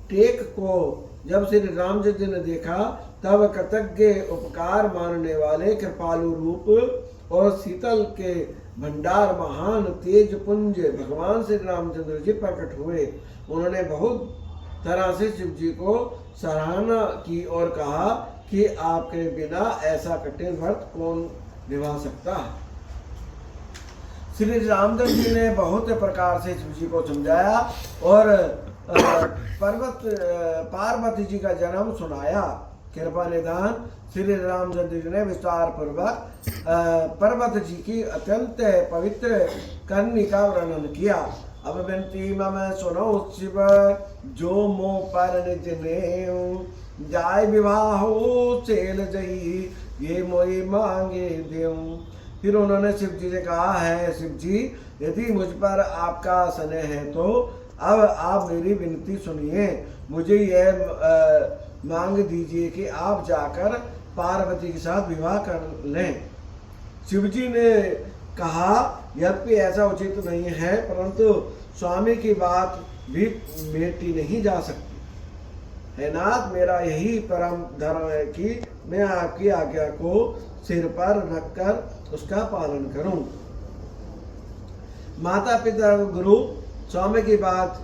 Take को जब श्री रामचंद्र जी ने देखा, तब कृतज्ञ उपकार मानने वाले कृपालु रूप और शीतल के भंडार महान तेज पुंज भगवान श्री रामचंद्र जी प्रकट हुए। उन्होंने बहुत तरह से शिव जी को सराहना की और कहा कि आपके बिना ऐसा कठिन व्रत कौन निभा सकता है। श्री रामचंद्र जी ने बहुत प्रकार से शिव जी को समझाया और पार्वती जी का जन्म सुनाया। कृपा निधान श्री रामचंद्र जी ने विस्तार पूर्वक पार्वती जी की अत्यंत पवित्र करनी का वर्णन किया। अब विनती मम सुनो शिव जो मो पर निज ने जाय विवाह चेल जई ये मोई मांगे देऊं। फिर उन्होंने शिव जी से कहा है, शिव जी यदि मुझ पर आपका स्नेह है तो अब आप मेरी विनती सुनिए। मुझे यह मांग दीजिए कि आप जाकर पार्वती के साथ विवाह कर लें। शिव जी ने कहा, यद्यपि ऐसा उचित नहीं है, परंतु स्वामी की बात भी मेटी नहीं जा सकती है नाथ। मेरा यही परम धर्म है कि मैं आपकी आज्ञा को सिर पर रखकर उसका पालन करूं। माता पिता गुरु स्वामी की बात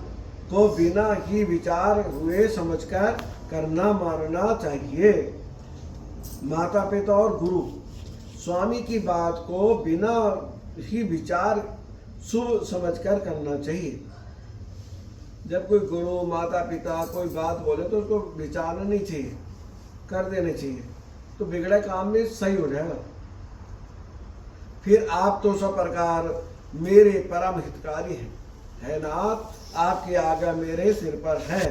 को बिना ही विचार हुए समझकर करना मानना चाहिए। माता पिता और गुरु स्वामी की बात को बिना ही विचार शुभ समझकर करना चाहिए। जब कोई गुरु माता पिता कोई बात बोले तो उसको विचारना नहीं चाहिए, कर देने चाहिए, तो बिगड़े काम में सही हो जाएगा। फिर आप तो सब प्रकार मेरे परम हितकारी हैं, है नाथ। आपकी आज्ञा मेरे सिर पर है।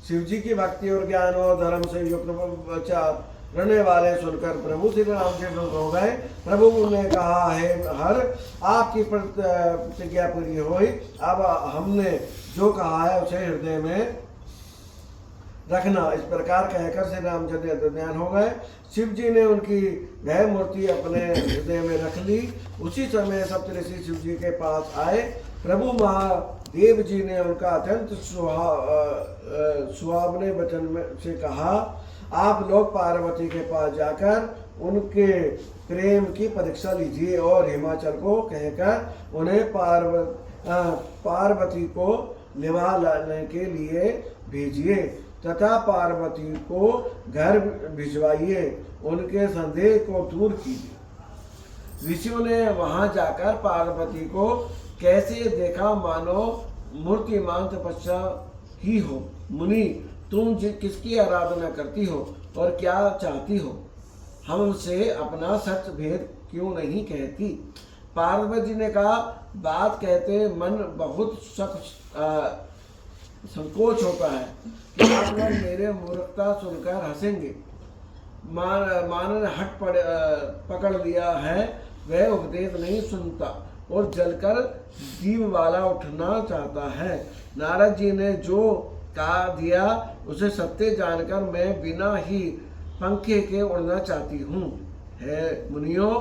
शिव जी की भक्ति और ज्ञान और धर्म से युक्त विचार रहने वाले सुनकर प्रभु श्री राम जी हो गए। प्रभु ने कहा, है हर आपकी प्रतिज्ञा पूरी हुई। अब हमने जो कहा है उसे हृदय में रखना। इस प्रकार कहकर श्री रामचंद्र ध्यान हो गए। शिव जी ने उनकी वह मूर्ति अपने हृदय में रख ली। उसी समय सप्तऋषि शिव जी के पास आए। प्रभु महादेव जी ने उनका अत्यंत सुहावने वचन से कहा, आप लोग पार्वती के पास जाकर उनके प्रेम की परीक्षा लीजिए और हिमाचल को कहकर उन्हें पार्वती को निभा लाने के लिए भेजिए तथा पार्वती को घर भिजवाइए, उनके संदेह को दूर कीजिए। ऋषियों ने वहां जाकर पार्वती को कैसे देखा मानो मूर्तिमान तपस्या ही हो। मुनि, तुम किसकी आराधना करती हो और क्या चाहती हो? हमसे अपना सच भेद क्यों नहीं कहती? पार्वती जी ने कहा, बात कहते मन बहुत सख्त संकोच होता है कि आप लोग मेरे मूर्खता सुनकर हंसेंगे। मान ने हट पकड़ लिया है, वह उपदेश नहीं सुनता और जलकर दीप वाला उठना चाहता है। नारद जी ने जो कहा दिया उसे सत्य जानकर मैं बिना ही पंखे के उड़ना चाहती हूँ। है मुनियों,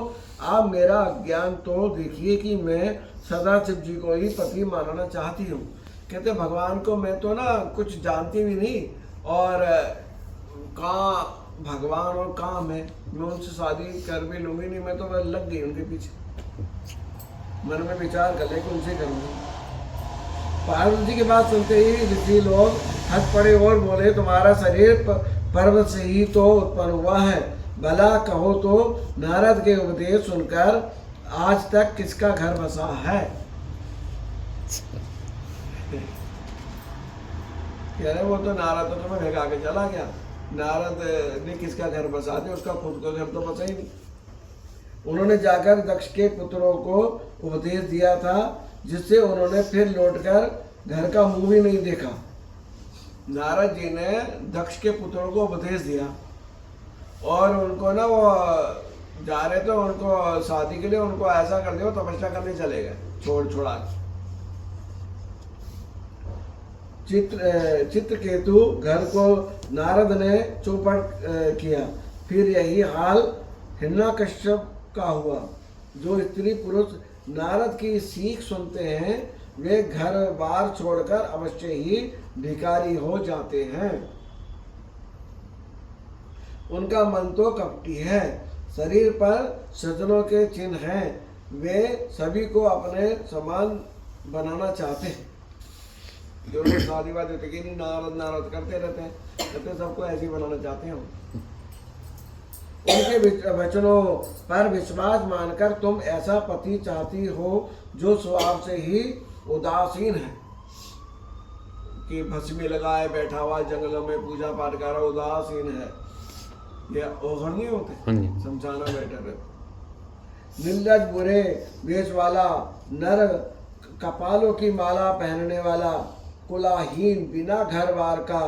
आप मेरा ज्ञान तो देखिए कि मैं सदा शिव जी को ही पति मानना चाहती हूँ। कहते भगवान को मैं तो ना कुछ जानती भी नहीं, और कहाँ भगवान और कहाँ मैं उनसे शादी कर भी लूँगी नहीं। मैं तो मैं लग गई उनके पीछे, मन में विचार कर ले कि उनसे करूँगी। पार्वती जी की बात सुनते ही ऋषि लोग हंस पड़े और बोले, तुम्हारा शरीर पर्वत से ही तो उत्पन्न हुआ है, भला कहो तो नारद के उपदेश सुनकर आज तक किसका घर बसा है? कह रहे वो तो नारद तो तुम्हें भगा के चला गया, नारद ने किसका घर बसा दिया, उसका खुद का घर तो बसा ही नहीं। उन्होंने जाकर दक्ष के पुत्रों को उपदेश दिया था, जिससे उन्होंने फिर लौटकर घर का मुंह भी नहीं देखा। नारद जी ने दक्ष के पुत्रों को उपदेश दिया और उनको ना वो जा रहे थे, उनको शादी के लिए उनको ऐसा कर दिया तपस्या करने चले गए छोड़ा। चित्रकेतु घर को नारद ने चौपट किया। फिर यही हाल हिरण्यकश्यप का हुआ। जो स्त्री पुरुष नारद की सीख सुनते हैं वे घर बार छोड़कर अवश्य ही भिखारी हो जाते हैं। उनका मन तो कपटी है, शरीर पर सज्जनों के चिन्ह हैं, वे सभी को अपने समान बनाना चाहते हैं। जो लोग शादी वादी होते कि नहीं नारद नारद करते रहते हैं, कहते सबको ऐसे ही बनाना चाहते हैं। उनके वचनों पर विश्वास मानकर तुम ऐसा पति चाहती हो जो स्वभाव से ही उदासीन है, कि भस्मी लगाए बैठा हुआ जंगलों में पूजा पाठ कर रहा, उदासीन है। ये ओहर नहीं होते, समझाना बेटर है। निर्लज बुरे वेश वाला, नर कपालों की माला पहनने वाला, कुलाहीन बिना घर बार का,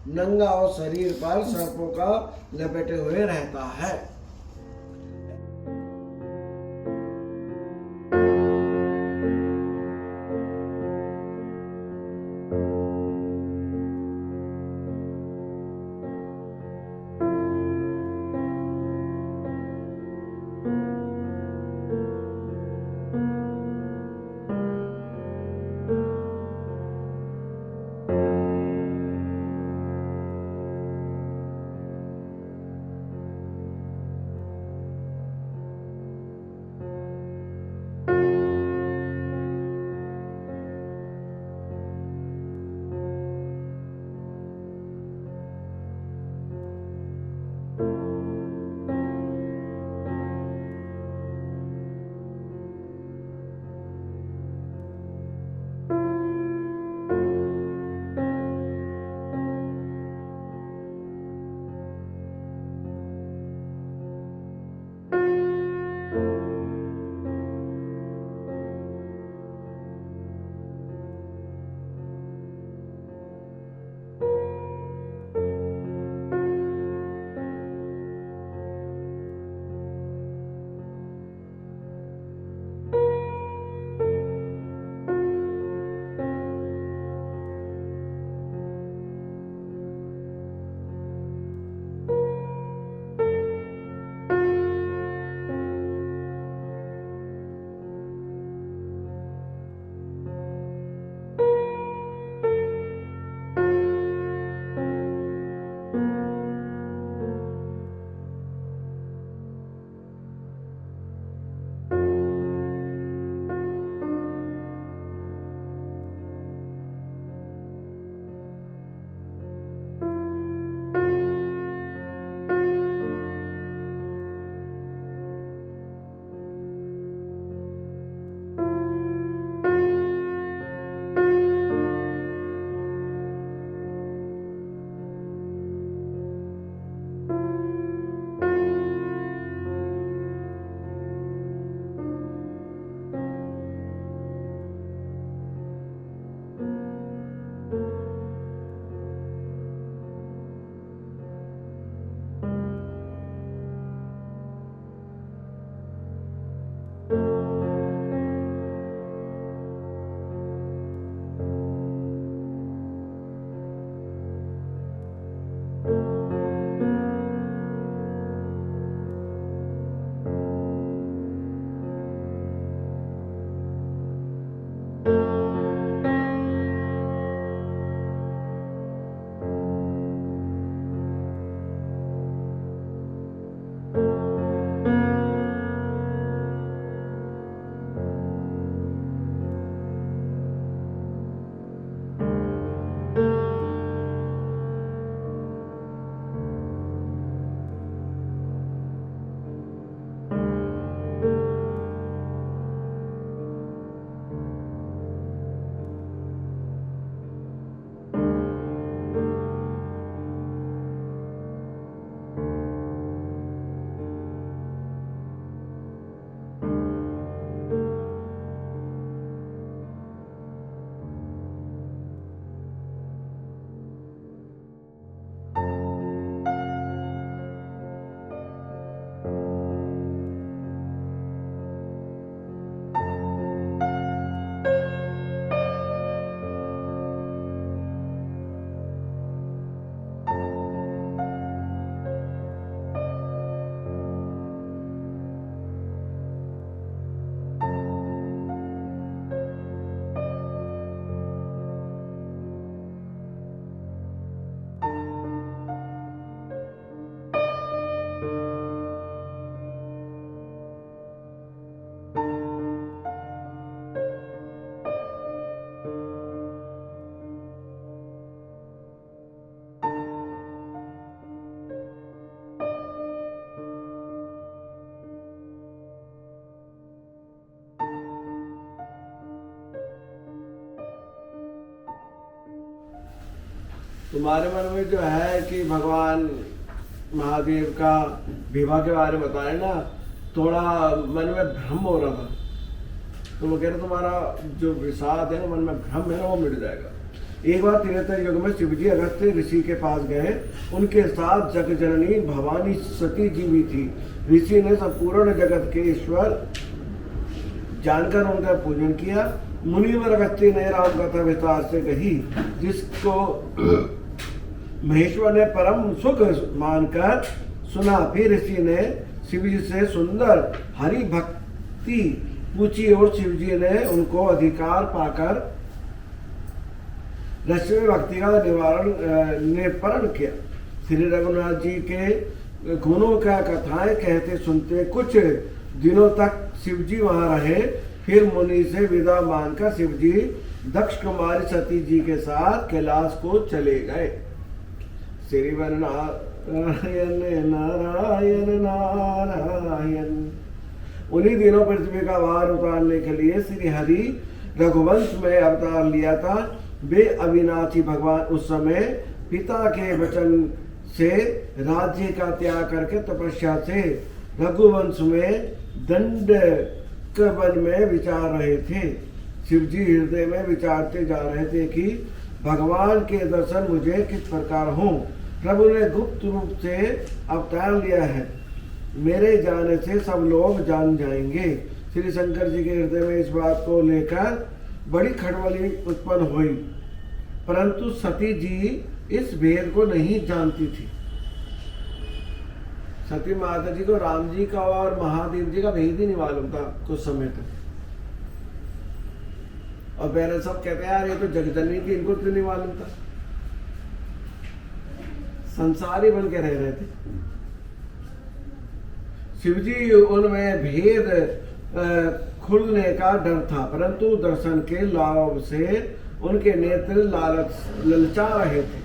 नंगा और शरीर पर सर्पों का लपेटे हुए रहता है। तुम्हारे मन में जो है कि भगवान महादेव का विवाह के बारे में बताए ना, थोड़ा मन में भ्रम हो रहा था, तो वो कह रहे तुम्हारा जो विषाद है ना, मन में भ्रम है ना, वो मिट जाएगा। एक बार त्रेता युग में शिवजी अगस्त्य ऋषि के पास गए। उनके साथ जग जननी भवानी सती जी भी थी। ऋषि ने संपूर्ण जगत के ईश्वर जानकर उनका पूजन किया। मुनिवर अगस्त्य ने राम कथा विस्तार से कही, जिसको महेश्वर ने परम सुख मानकर सुना। फिर ऋषि ने शिवजी से सुंदर हरि भक्ति पूछी और शिवजी ने उनको अधिकार पाकर रश्मि भक्ति का निवारण किया। श्री रघुनाथ जी के गुणों का कथाएं कहते सुनते कुछ दिनों तक शिवजी वहां रहे। फिर मुनि से विदा मानकर शिवजी दक्ष कुमारी सती जी के साथ कैलाश को चले गए। श्री नारायण नारायण नारायण। उन्हीं दिनों पृथ्वी का भार उतारने के लिए श्री हरि रघुवंश में अवतार लिया था। वे अविनाशी भगवान उस समय पिता के वचन से राज्य का त्याग करके तपस्या से रघुवंश में दंडक वन में विचार रहे थे। शिवजी हृदय में विचारते जा रहे थे कि भगवान के दर्शन मुझे किस प्रकार हों। प्रभु ने गुप्त रूप से अवतार लिया है, मेरे जाने से सब लोग जान जाएंगे। श्री शंकर जी के हृदय में इस बात को लेकर बड़ी खड़बली उत्पन्न हुई, परंतु सती जी इस भेद को नहीं जानती थी। सती माता जी को राम जी का और महादेव जी का भेद ही नहीं मालूम था कुछ समय तक। और पहले सब कहते हैं यार ये तो जगजननी थी, इनको क्यों नहीं मालूम था। संसारी बन के रह रहे थे। शिवजी उनमें भेद खुलने का डर था, परंतु दर्शन के लाभ से उनके नेत्र ललचा रहे थे।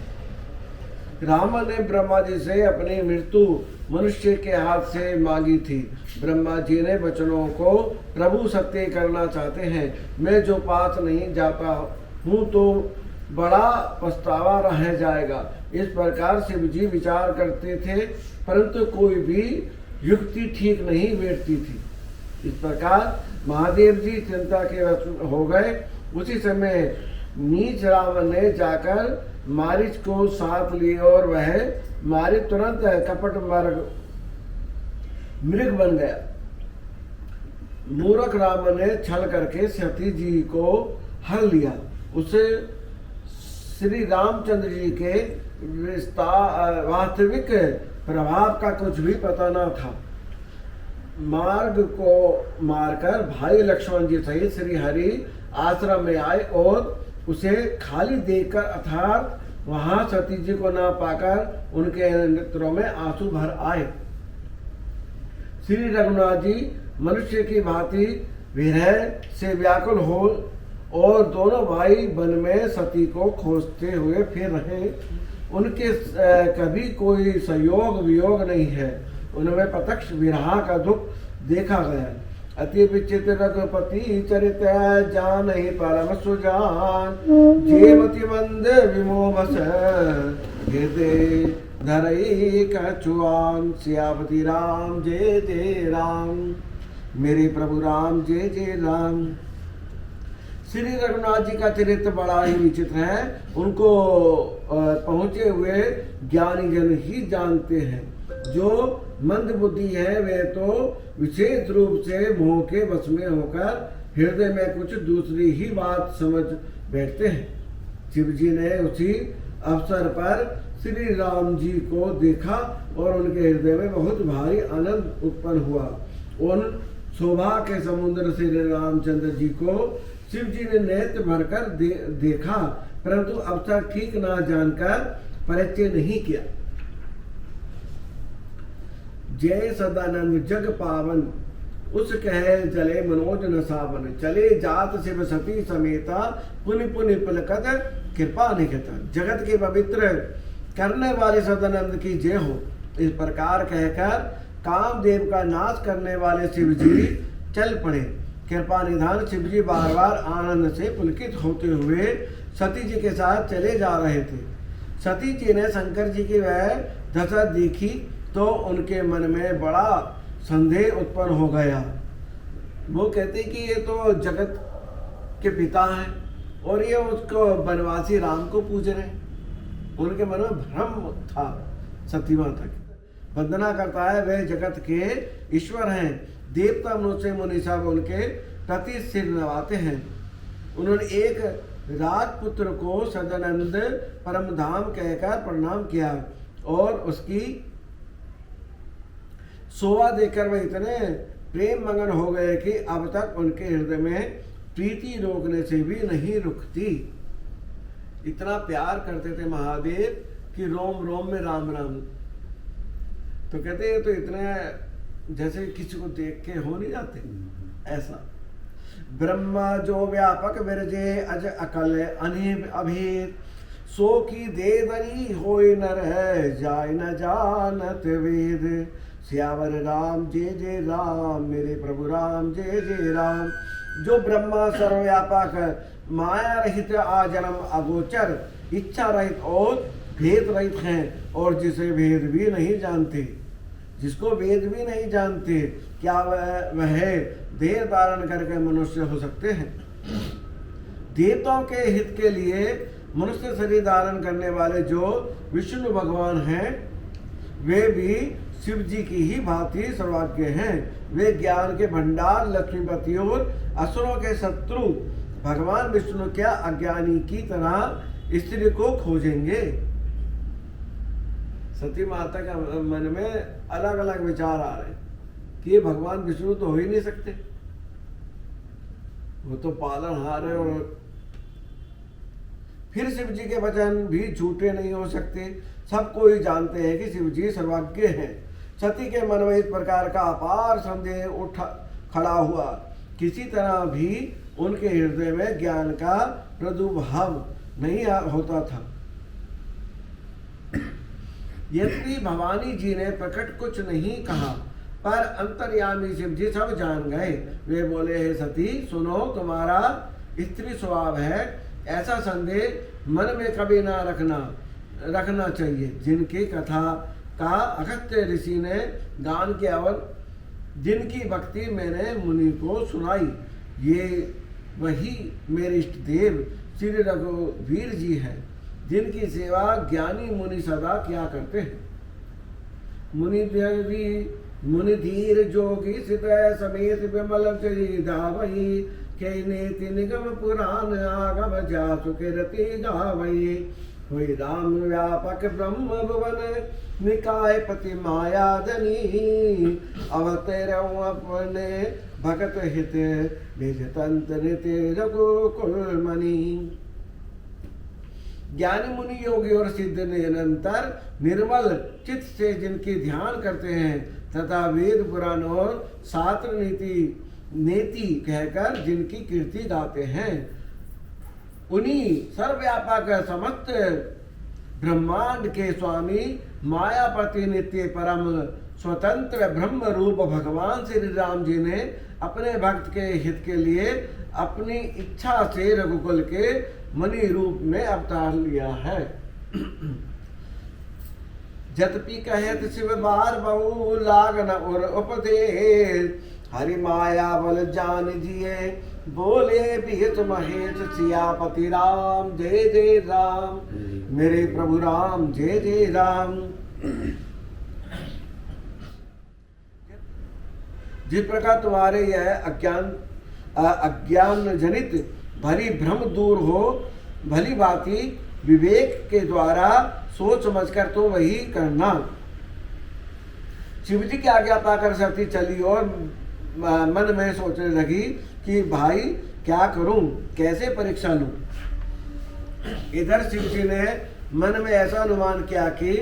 राम ने ब्रह्मा जी से अपनी मृत्यु मनुष्य के हाथ से मांगी थी। ब्रह्मा जी ने वचनों को प्रभु सत्य करना चाहते हैं। मैं जो पास नहीं जाता हूँ तो बड़ा पछतावा रह जाएगा। इस प्रकार शिव जी विचार करते थे, परंतु कोई भी युक्ति ठीक नहीं बैठती थी। इस प्रकार महादेव जी चिंता के वश हो गए। उसी समय नीच रावण ने जाकर मारीच को साथ लिया और वह मारीच तुरंत कपट मृग बन गया। मूर्ख रावण ने छल करके सती जी को हर लिया। उसे श्री रामचंद्र जी के वास्तविक प्रभाव का कुछ भी पता न था। मार्ग को मारकर भाई लक्ष्मण जी सहित श्री हरि आश्रम में आए और उसे खाली देखकर अर्थात वहां सती जी को ना पाकर उनके नेत्रों में आंसू भर आए। श्री रघुनाथ जी मनुष्य की भांति विरह से व्याकुल हो और दोनों भाई वन में सती को खोजते हुए फिर रहे। उनके कभी कोई संयोग वियोग नहीं है। उनमें प्रत्यक्ष विरह का दुख देखा गया। अति विचित्र रघुपति चरित जान ही परम सुजान। जेमति मंद विमोहस हृदय धरई कछुआन। सियापति राम जय जय राम, मेरे प्रभु राम जय जय राम। श्री रघुनाथ जी का चरित्र बड़ा ही विचित्र है। उनको पहुंचे हुए ज्ञानी जन ही जानते हैं। जो मंद बुद्धि है वे तो विशेष रूप से मोह के वश में होकर हृदय में कुछ दूसरी ही बात समझ बैठते हैं। शिव जी ने उसी अवसर पर श्री राम जी को देखा और उनके हृदय में बहुत भारी आनंद उत्पन्न हुआ। उन शोभा के समुद्र श्री रामचंद्र जी को शिव जी ने नेत्र भरकर देखा, परंतु अवसर ठीक ना जानकर परिचय नहीं किया। जय सदानंद जग पावन, उस कहे जले मनोज न सावन। चले जात शिव सती समेता, पुनि पुनि पुलकत कृपा निकता। जगत के पवित्र करने वाले सदानंद की जय हो। इस प्रकार कहकर कामदेव का नाश करने वाले शिव जी चल पड़े। कृपा निधान शिव जी बार बार आनंद से पुलकित होते हुए सती जी के साथ चले जा रहे थे। सती जी ने शंकर जी की वह दशा देखी तो उनके मन में बड़ा संदेह उत्पन्न हो गया। वो कहते कि ये तो जगत के पिता हैं और ये उसको वनवासी राम को पूज रहे हैं। उनके मन में भ्रम था। सती माता की वंदना करता है, वे जगत के ईश्वर हैं। देवता मनुष्य मुनि सब उनके प्रति सिर नवाते हैं। उन्होंने एक राजपुत्र को सदानंद परम धाम कहकर प्रणाम किया और उसकी शोभा देखकर वे इतने प्रेम मगन हो गए कि अब तक उनके हृदय में प्रीति रोकने से भी नहीं रुकती। इतना प्यार करते थे महादेव कि रोम रोम में राम राम। तो कहते हैं तो इतने जैसे किसी को देख के हो नहीं जाते ऐसा। ब्रह्मा जो व्यापक विरजे अज अकल अनिब अभेद, सो की दे दरी होय नर है जाय न जानत वेद। सियावर राम जय जय राम, मेरे प्रभु राम जय जय राम। जो ब्रह्मा सर्वव्यापक माया रहित आजन्म अगोचर इच्छा रहित और भेद रहित हैं और जिसे भेद भी नहीं जानते, जिसको वेद भी नहीं जानते, क्या वह देह धारण करके मनुष्य हो सकते हैं। देवताओं के हित के लिए मनुष्य शरीर धारण करने वाले जो विष्णु भगवान हैं वे भी शिव जी की ही भांति सर्वज्ञ हैं। वे ज्ञान के भंडार लक्ष्मीपति और असुरों के शत्रु भगवान विष्णु क्या अज्ञानी की तरह स्त्री को खोजेंगे। सती माता का मन में अलग अलग विचार आ रहे कि ये भगवान विष्णु तो हो ही नहीं सकते, वो तो पालनहार है। और फिर शिव जी के वचन भी झूठे नहीं हो सकते। सब कोई जानते हैं कि शिव जी सर्वज्ञ हैं। सती के मन में इस प्रकार का अपार संदेह उठ खड़ा हुआ। किसी तरह भी उनके हृदय में ज्ञान का प्रादुर्भाव नहीं होता था। यद्यपि भवानी जी ने प्रकट कुछ नहीं कहा, पर अंतर्यामी शिव जी सब जान गए। वे बोले, हे सती सुनो, तुम्हारा स्त्री स्वभाव है, ऐसा संदेह मन में कभी ना रखना चाहिए। जिनकी कथा का अगस्त्य ऋषि ने गान के अवल जिनकी भक्ति मैंने मुनि को सुनाई, ये वही मेरे इष्ट देव श्री रघुवीर जी हैं, जिनकी सेवा ज्ञानी मुनि सदा किया करते हैं। मुनि धीर जोगी सित समेत विमल धावई, के नेति निगम पुराण आगम जासु के रति गावई। हुई राम व्यापक ब्रह्म भुवन निकाय पति मायादनी, अवतरऊ अपने भगत हित निज तंत्र नित्य रघुकुल मणि। ज्ञानी मुनि योगी और सिद्ध निरंतर निर्मल चित्त से जिनकी ध्यान करते हैं तथा वेद पुराण और शास्त्र नेति कहकर जिनकी कीर्ति गाते हैं, उन्हीं सर्वव्यापक समस्त ब्रह्मांड के स्वामी मायापति नित्य परम स्वतंत्र ब्रह्म रूप भगवान श्री राम जी ने अपने भक्त के हित के लिए अपनी इच्छा से रघुकुल के मणि रूप में अवतार लिया है। जतपि कहत शिव बार बहु लागन और उपदेश, हरि माया बल जान जिए बोले बीत महेश। सियापति राम जय जय राम, मेरे प्रभु राम जय जय राम। जिस प्रकार तुम्हारे यह अज्ञान जनित भरी भ्रम दूर हो, भली भांति विवेक के द्वारा सोच समझकर तो वही करना। शिव जी की आज्ञा पाकर सती चली और मन में सोचने लगी कि भाई क्या करूं, कैसे परीक्षा लूं। इधर शिव जी ने मन में ऐसा अनुमान किया कि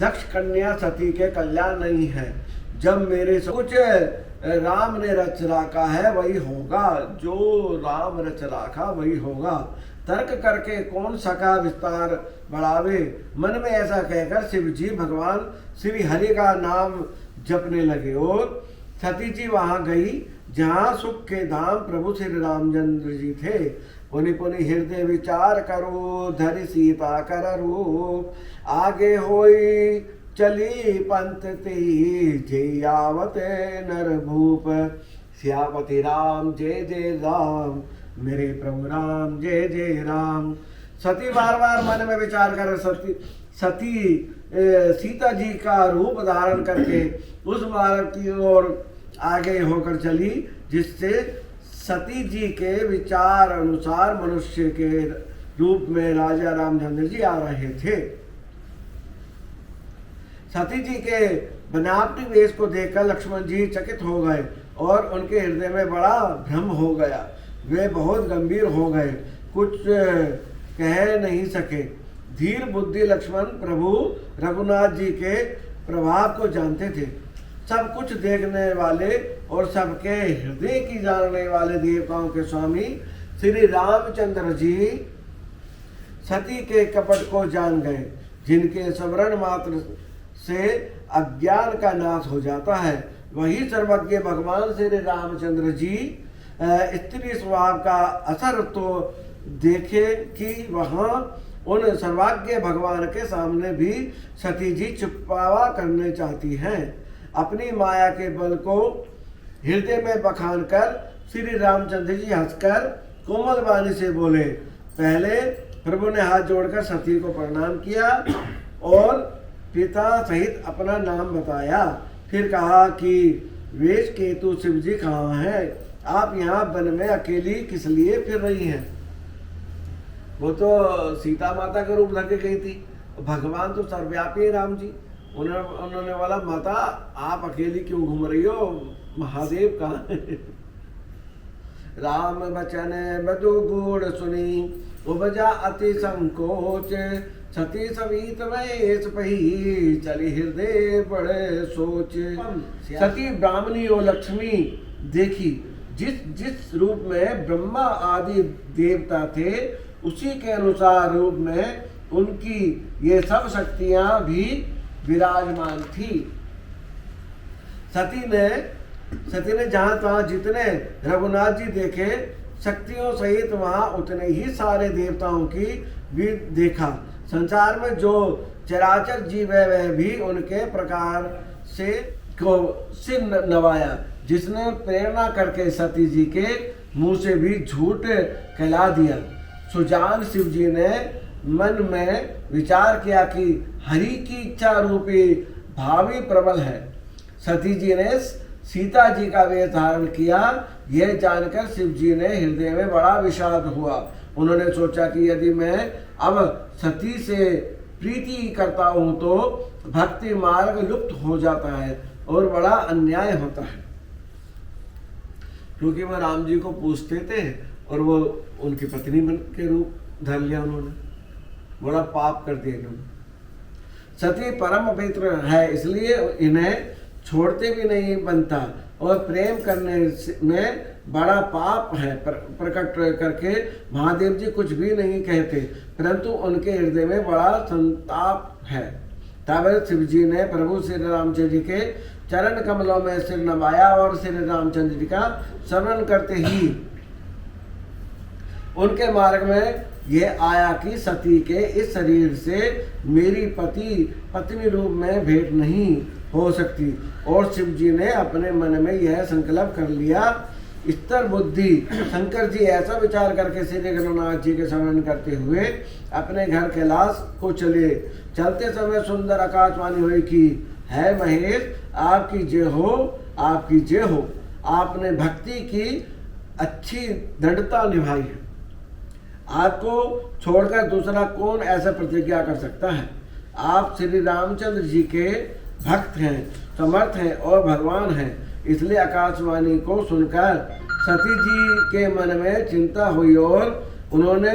दक्ष कन्या सती के कल्याण नहीं है। जब मेरे कुछ राम ने रच रखा है वही होगा, जो राम रच रखा वही होगा। तर्क करके कौन सका विस्तार बढ़ावे। मन में ऐसा कहकर शिव जी भगवान श्री हरि का नाम जपने लगे और सती जी वहां गई जहां सुख के धाम प्रभु श्री रामचंद्र जी थे। पुनि पुनि हृदय विचार करो, धरि सीता कर रूप। आगे होई चली पंथ ती, जय आवत नर भूप। सियापति राम जय जय राम, मेरे प्रभु राम जय जय राम। सती बार बार मन में विचार कर सती सीता जी का रूप धारण करके उस मार्ग की ओर आगे होकर चली, जिससे सती जी के विचार अनुसार मनुष्य के रूप में राजा रामचंद्र जी आ रहे थे। सती जी के बनावटी वेश को देखकर लक्ष्मण जी चकित हो गए और उनके हृदय में बड़ा भ्रम हो गया। वे बहुत गंभीर हो गए, कुछ कह नहीं सके। धीर बुद्धि लक्ष्मण प्रभु रघुनाथ जी के प्रभाव को जानते थे। सब कुछ देखने वाले और सबके हृदय की जानने वाले देवताओं के स्वामी श्री रामचंद्र जी सती के कपट को जान गए, जिनके स्मरण मात्र से अज्ञान का नाश हो जाता है। वही सर्वज्ञ भगवान श्री रामचंद्र जी स्त्री स्वभाव का असर तो देखे कि वहाँ उन सर्वज्ञ भगवान के सामने भी सती जी छुपावा करने चाहती हैं। अपनी माया के बल को हृदय में बखान कर श्री रामचंद्र जी हंसकर कोमल वाणी से बोले। पहले प्रभु ने हाथ जोड़कर सती को प्रणाम किया और पिता सहित अपना नाम बताया। फिर कहा कि वेश केतु शिव जी कहाँ हैं? आप यहाँ वन में अकेली किस लिए फिर रही हैं? वो तो सीता माता का रूप धर के गई थी, भगवान तो सर्वव्यापी है राम जी। उन्होंने बोला माता आप अकेली क्यों घूम रही हो, महादेव कहाँ है? राम बचन मधु गुण सुनी, उपजा अति संकोच। सती सवीत वेश पही, चली हृदय बड़े सोच। सती ब्राह्मणी और लक्ष्मी देखी, जिस रूप में ब्रह्मा आदि देवता थे उसी के अनुसार रूप में उनकी ये सब शक्तियां भी विराजमान थी। सती ने जहां तहां जितने रघुनाथ जी देखे, शक्तियों सहित वहां उतने ही सारे देवताओं की भी देखा। संसार में जो चराचर जीव है वह भी उनके प्रकार से को सिर नवाया, जिसने प्रेरणा करके सती जी के मुंह से भी झूठ कहला दिया। सुजान शिव जी ने मन में विचार किया कि हरि की इच्छा रूपी भावी प्रबल है। सती जी ने सीता जी का वेश धारण किया। यह जानकर शिव जी ने हृदय में बड़ा विषाद हुआ। उन्होंने सोचा कि यदि मैं अब सती से प्रीति करता हूं तो भक्ति मार्ग लुप्त हो जाता है और बड़ा अन्याय होता है, क्योंकि वह राम जी को पूछते थे और वो उनकी पत्नी बन के रूप धर लिया। उन्होंने बड़ा पाप कर दिया इन्होंने। सती परम पवित्र है, इसलिए इन्हें छोड़ते भी नहीं बनता और प्रेम करने में बड़ा पाप है। प्रकट करके महादेव जी कुछ भी नहीं कहते, परंतु उनके हृदय में बड़ा संताप है। तब शिव जी ने प्रभु श्री रामचंद्र जी के चरण कमलों में सिर नवाया और श्री रामचंद्र जी का स्मरण करते ही उनके मार्ग में यह आया कि सती के इस शरीर से मेरी पत्नी रूप में भेंट नहीं हो सकती। और शिव जी ने अपने मन में यह संकल्प कर लिया। स्तर बुद्धि शंकर जी ऐसा विचार करके श्री रघुनाथ जी के स्मरण करते हुए अपने घर कैलाश को चले। चलते समय सुंदर आकाशवाणी हुई कि है महेश, आपकी जय हो, आपकी जय हो। आपने भक्ति की अच्छी दृढ़ता निभाई है। आपको छोड़कर दूसरा कौन ऐसा प्रतिज्ञा कर सकता है? आप श्री रामचंद्र जी के भक्त हैं, समर्थ हैं और भगवान हैं। इसलिए आकाशवाणी को सुनकर सती जी के मन में चिंता हुई और उन्होंने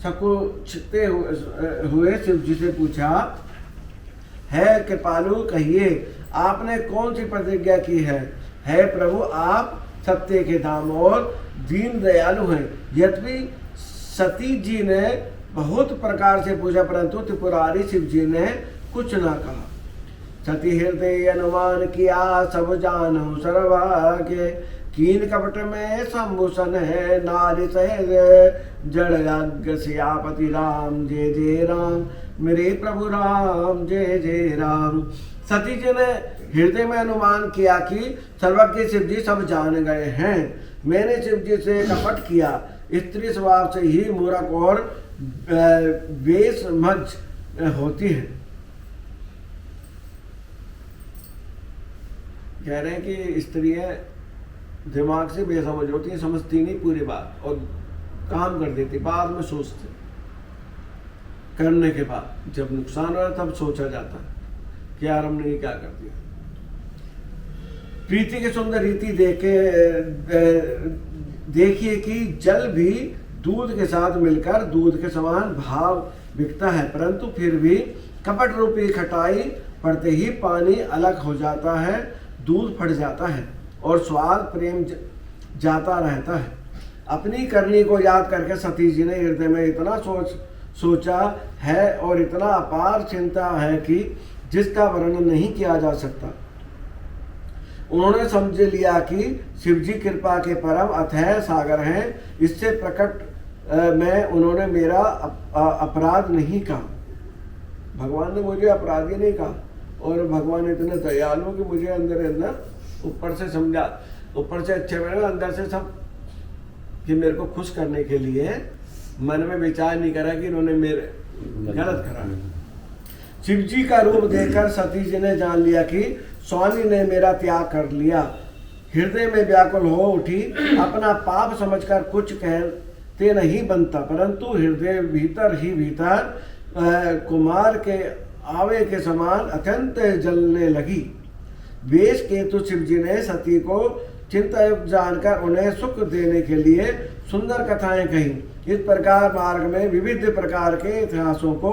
सकुचते हुए शिव जी से पूछा, है कृपालु कहिए आपने कौन सी प्रतिज्ञा की है? है प्रभु आप सत्य के धाम और दीन दयालु हैं। यद्यपि सती जी ने बहुत प्रकार से पूछा, परंतु त्रिपुरारी शिव जी ने कुछ ना कहा। सती हृदय अनुमान किया, सब जानो सर्वभाग्य, कीन कपट में संभूषण है, नारी सहज जड़ यज्ञ सियापति राम, जय जय राम मेरे प्रभु राम, जय जय राम। सती जी ने हृदय में अनुमान किया कि सर्वज्ञ शिव जी सब जान गए हैं। मैंने शिव जी से कपट किया, स्त्री स्वभाव से ही मूर्ख और बेसमझ होती है। कह रहे हैं कि स्त्रियां दिमाग से बेसमझ होती है, समझती नहीं पूरी बात और काम कर देती, बाद में सोचते, करने के बाद जब नुकसान हो तब सोचा जाता है कि यार हमने ये क्या कर दिया। प्रीति की सुंदर रीति देखिए कि जल भी दूध के साथ मिलकर दूध के समान भाव बिकता है, परंतु फिर भी कपट रूपी खटाई पड़ते ही पानी अलग हो जाता है, दूध फट जाता है और स्वाद प्रेम जाता रहता है। अपनी करनी को याद करके सती जी ने हृदय में इतना सोचा है और इतना अपार चिंता है कि जिसका वर्णन नहीं किया जा सकता। उन्होंने समझ लिया कि शिवजी कृपा के परम अथाह सागर हैं। इससे प्रकट में उन्होंने मेरा अपराध नहीं कहा, भगवान ने मुझे अपराधी नहीं कहा, और भगवान इतने दयालु कि मुझे अंदर अंदर ऊपर से समझा, ऊपर से अच्छे बने, अंदर से सब कि मेरे को खुश करने के लिए मन में विचार नहीं करा कि इन्होंने मेरे गलत करा। शिव जी का रूप देखकर सती जी ने जान लिया कि स्वामी ने मेरा त्याग कर लिया। हृदय में व्याकुल हो उठी, अपना पाप समझकर कुछ कहते नहीं बनता, परंतु हृदय भीतर ही भीतर कुमार के आवे के समान अत्यंत जलने लगी। वेश केतु शिव जी ने सती को चिंता जानकर उन्हें सुख देने के लिए सुंदर कथाएं कही। इस प्रकार मार्ग में विविध प्रकार के इतिहासों को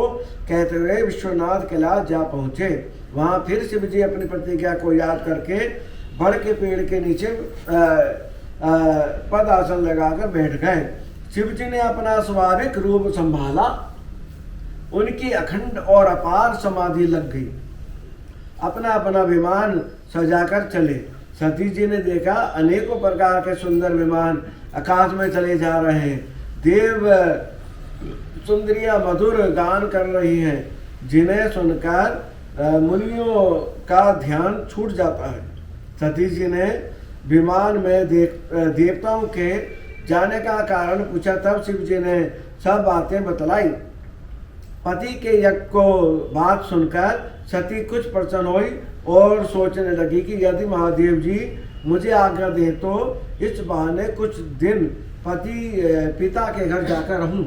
कहते हुए विश्वनाथ कैलाश जा पहुंचे। वहां फिर शिव जी अपनी प्रतिज्ञा को याद करके बड़ के पेड़ के नीचे पद आसन लगाकर बैठ गए। शिव जी ने अपना स्वाभाविक रूप संभाला, उनकी अखंड और अपार समाधि लग गई। अपना अपना विमान सजाकर चले। सती जी ने देखा अनेकों प्रकार के सुंदर विमान आकाश में चले जा रहे हैं। देव सुंदरियां मधुर गान कर रही हैं, जिन्हें सुनकर मुनियों का ध्यान छूट जाता है। सती जी ने विमान में देवताओं के जाने का कारण पूछा, तब शिव जी ने सब बातें बतलाई। पति के यज्ञ को बात सुनकर सती कुछ प्रसन्न हुई और सोचने लगी कि यदि महादेव जी मुझे आज्ञा दे तो इस बहाने कुछ दिन पिता के घर जाकर रहूं,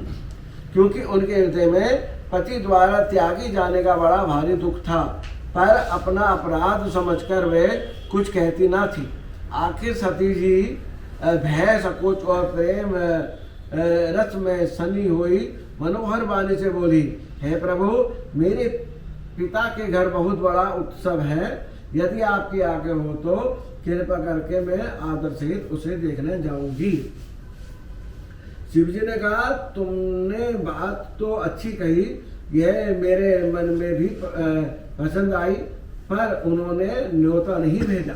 क्योंकि उनके हृदय में पति द्वारा त्यागी जाने का बड़ा भारी दुख था, पर अपना अपराध समझकर वे कुछ कहती ना थी। आखिर सती जी भय संकोच और प्रेम रस में सनी हुई मनोहर वाणी से बोली, हे प्रभु, मेरे पिता के घर बहुत बड़ा उत्सव है, यदि आपकी आज्ञा हो तो कृपा करके मैं आदर सहित उसे देखने जाऊंगी। शिव जी ने कहा, तुमने बात तो अच्छी कही, यह मेरे मन में भी पसंद आई, पर उन्होंने न्योता नहीं भेजा।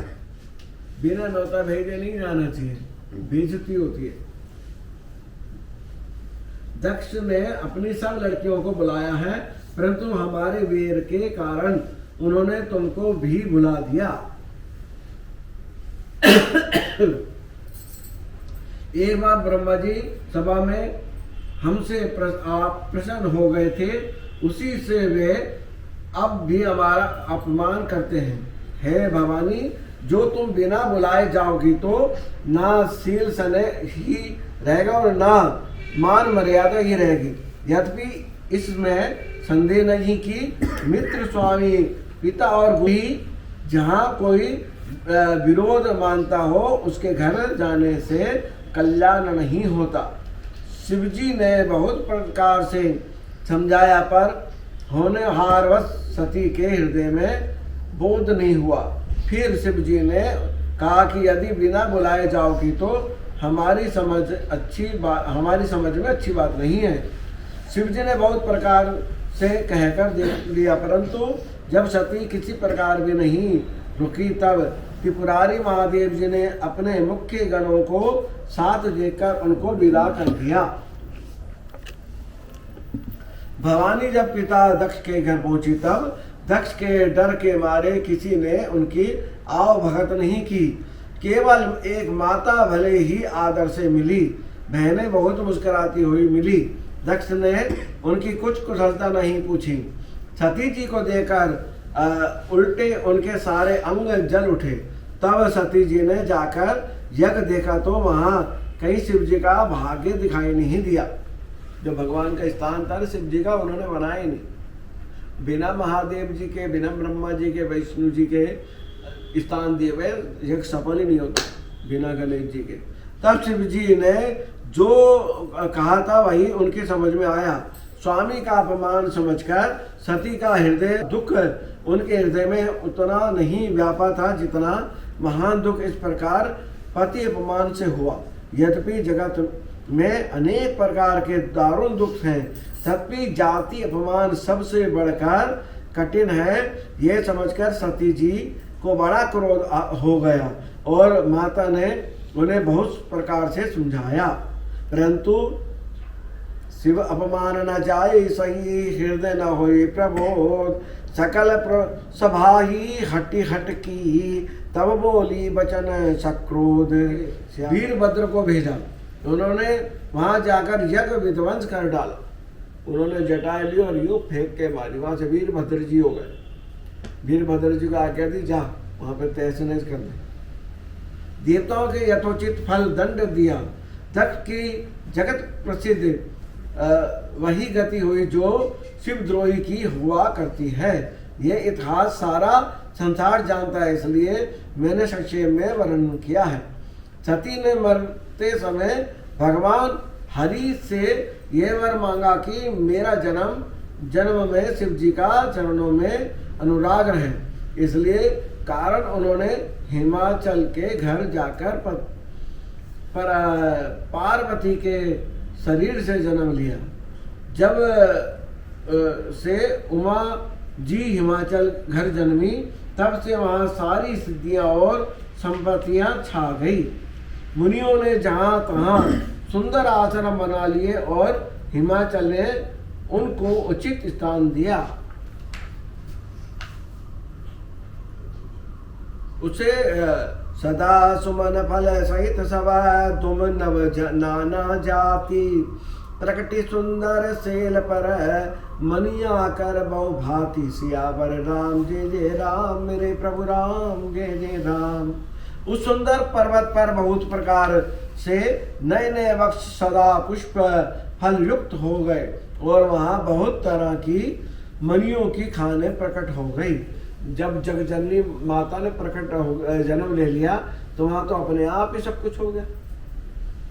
बिना न्योता भेजे नहीं जाना चाहिए, बेइज्जती होती है। दक्ष ने अपनी सब लड़कियों को बुलाया है, परंतु हमारे वीर के कारण उन्होंने तुमको भी बुला दिया। एक बार ब्रह्मा जी सभा में हमसे आप प्रसन्न हो गए थे, उसी से वे अब भी हमारा अपमान करते हैं। हे भवानी, जो तुम बिना बुलाए जाओगी तो ना शील सने ही रहेगा और ना मान मर्यादा ही रहेगी। यद्यपि इसमें संदेह नहीं कि मित्र, स्वामी, पिता और गुरु जहाँ कोई विरोध मानता हो उसके घर जाने से कल्याण नहीं होता। शिवजी ने बहुत प्रकार से समझाया, पर होनहारवश सती के हृदय में बोध नहीं हुआ। फिर शिवजी ने कहा कि यदि बिना बुलाए जाओगी तो हमारी समझ में अच्छी बात नहीं है। शिवजी ने बहुत प्रकार से कहकर देख लिया, परंतु जब सती किसी प्रकार भी नहीं रुकी, तब त्रिपुरारी महादेव जी ने अपने मुख्य गणों को साथ देकर उनको विदा कर दिया। भवानी जब पिता दक्ष के घर पहुंची तब दक्ष के डर के मारे किसी ने उनकी आव भगत नहीं की। केवल एक माता भले ही आदर से मिली, बहनें बहुत मुस्कुराती हुई मिली। दक्ष ने उनकी कुछ कुशलता नहीं पूछी। सती जी को देखकर उल्टे उनके सारे अंग जल उठे। तब सती जी ने जाकर यज्ञ देखा तो वहां कहीं शिव जी का भाग्य दिखाई नहीं दिया। जो भगवान का स्थान था शिव जी का, उन्होंने बनाया ही नहीं। बिना महादेव जी के, बिना ब्रह्मा जी के, विष्णु जी के स्थान दिए हुए यज्ञ सफल ही नहीं होता बिना गणेश जी के। तब शिव जी ने जो कहा था वही उनकी समझ में आया। स्वामी का अपमान समझकर सती का हृदय दुख उनके हृदय में उतना नहीं व्यापा था जितना महान दुख इस प्रकार पति अपमान से हुआ। यद्यपि जगत में अनेक प्रकार के दारुण दुख हैं, तथापि जाति अपमान सबसे बढ़कर कठिन है। ये समझकर सती जी को बड़ा क्रोध हो गया और माता ने उन्हें बहुत प्रकार से समझाया, परंतु शिव अपमान न जाए सही हृदय न होई प्रबोध। सकल सभा ही हटी हट की तब बोली बचन सक्रोध। वीरभद्र को भेजा, उन्होंने वहां जाकर यज्ञ विध्वंस कर डाला। उन्होंने जटाएं ली और यूं फेंक के मारी, वहां से वीरभद्र जी हो गए। वीरभद्र जी को आज्ञा दी, जा वहां पे तहस नहस कर दे। देवताओं के यथोचित फल दंड दिया। दक्ष की जगत प्रसिद्ध वही गति हुई जो शिवद्रोही की हुआ करती है। ये इतिहास सारा संसार जानता है, इसलिए मैंने संक्षेप में वर्णन किया है। सती ने मरते समय भगवान हरि से ये वर मांगा कि मेरा जन्म में शिव जी का चरणों में अनुराग रहे। इसलिए कारण उन्होंने हिमाचल के घर जाकर पर पार्वती के शरीर से जन्म लिया। जब से उमा जी हिमाचल घर जन्मी, तब से वहाँ सारी सिद्धियाँ और संपत्तियाँ छा गई। मुनियों ने जहाँ तहाँ सुंदर आश्रम बना लिए और हिमाचल ने उनको उचित स्थान दिया। उसे सदा सुमन फल सहित सभा तुम नव नाना जाति प्रकटि सुंदर सेल पर मनिया कर बहु भांति। सियावर राम जय जय राम, मेरे प्रभु राम जय जय राम। उस सुंदर पर्वत पर बहुत प्रकार से नए नए वृक्ष सदा पुष्प फल युक्त हो गए और वहाँ बहुत तरह की मनियों की खाने प्रकट हो गई। जब जगजननी माता ने जन्म ले लिया तो वहाँ तो अपने आप ही सब कुछ हो गया।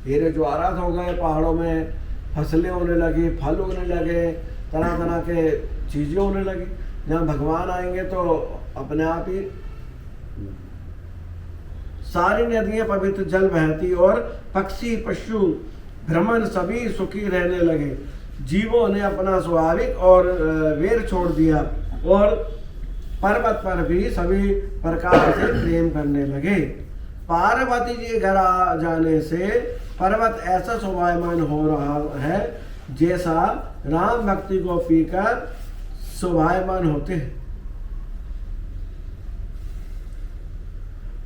हीरे ज्वारात हो गए, पहाड़ों में फसलें होने लगी, फल होने लगे, तरह तरह के चीजें होने लगी। जहाँ भगवान आएंगे तो अपने आप ही सारी नदियां पवित्र जल बहती और पक्षी पशु भ्रमण सभी सुखी रहने लगे। जीवों ने अपना स्वाभाविक और वेर छोड़ दिया और पर्वत पर भी सभी प्रकार से प्रेम करने लगे। पार्वती जी घर आ जाने से पर्वत ऐसा शोभायमान हो रहा है जैसा राम भक्ति को पीकर शोभायमान होते हैं।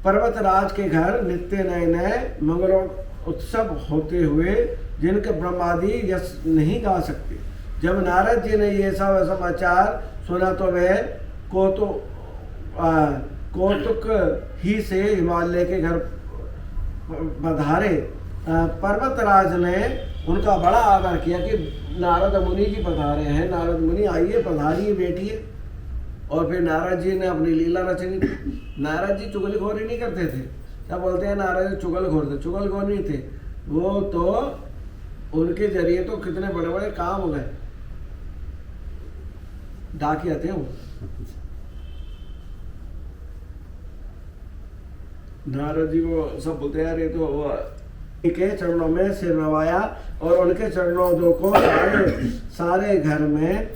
पर्वत राज के घर नित्य नए नए मंगल उत्सव होते हुए जिनके ब्रह्मादि यश नहीं गा सकते। जब नारद जी ने ये सब समाचार सुना तो वे कौतुक ही से हिमालय के घर पधारे। पर्वतराज ने उनका बड़ा आदर किया कि नारद मुनि जी पधारे हैं, नारद मुनि आइए पधारिए बैठिए। और फिर नारद जी ने अपनी लीला रचनी। नारद जी चुगलखोरी नहीं करते थे। क्या बोलते हैं नारद जी चुगलखोर थे? चुगलखोर नहीं थे वो, तो उनके जरिए तो कितने बड़े बड़े काम हो गए। डाकिया थे वो। नारद जी को सब बोलते यार ये तो के चरणों में सिर नवाया और उनके चरणों को सारे घर में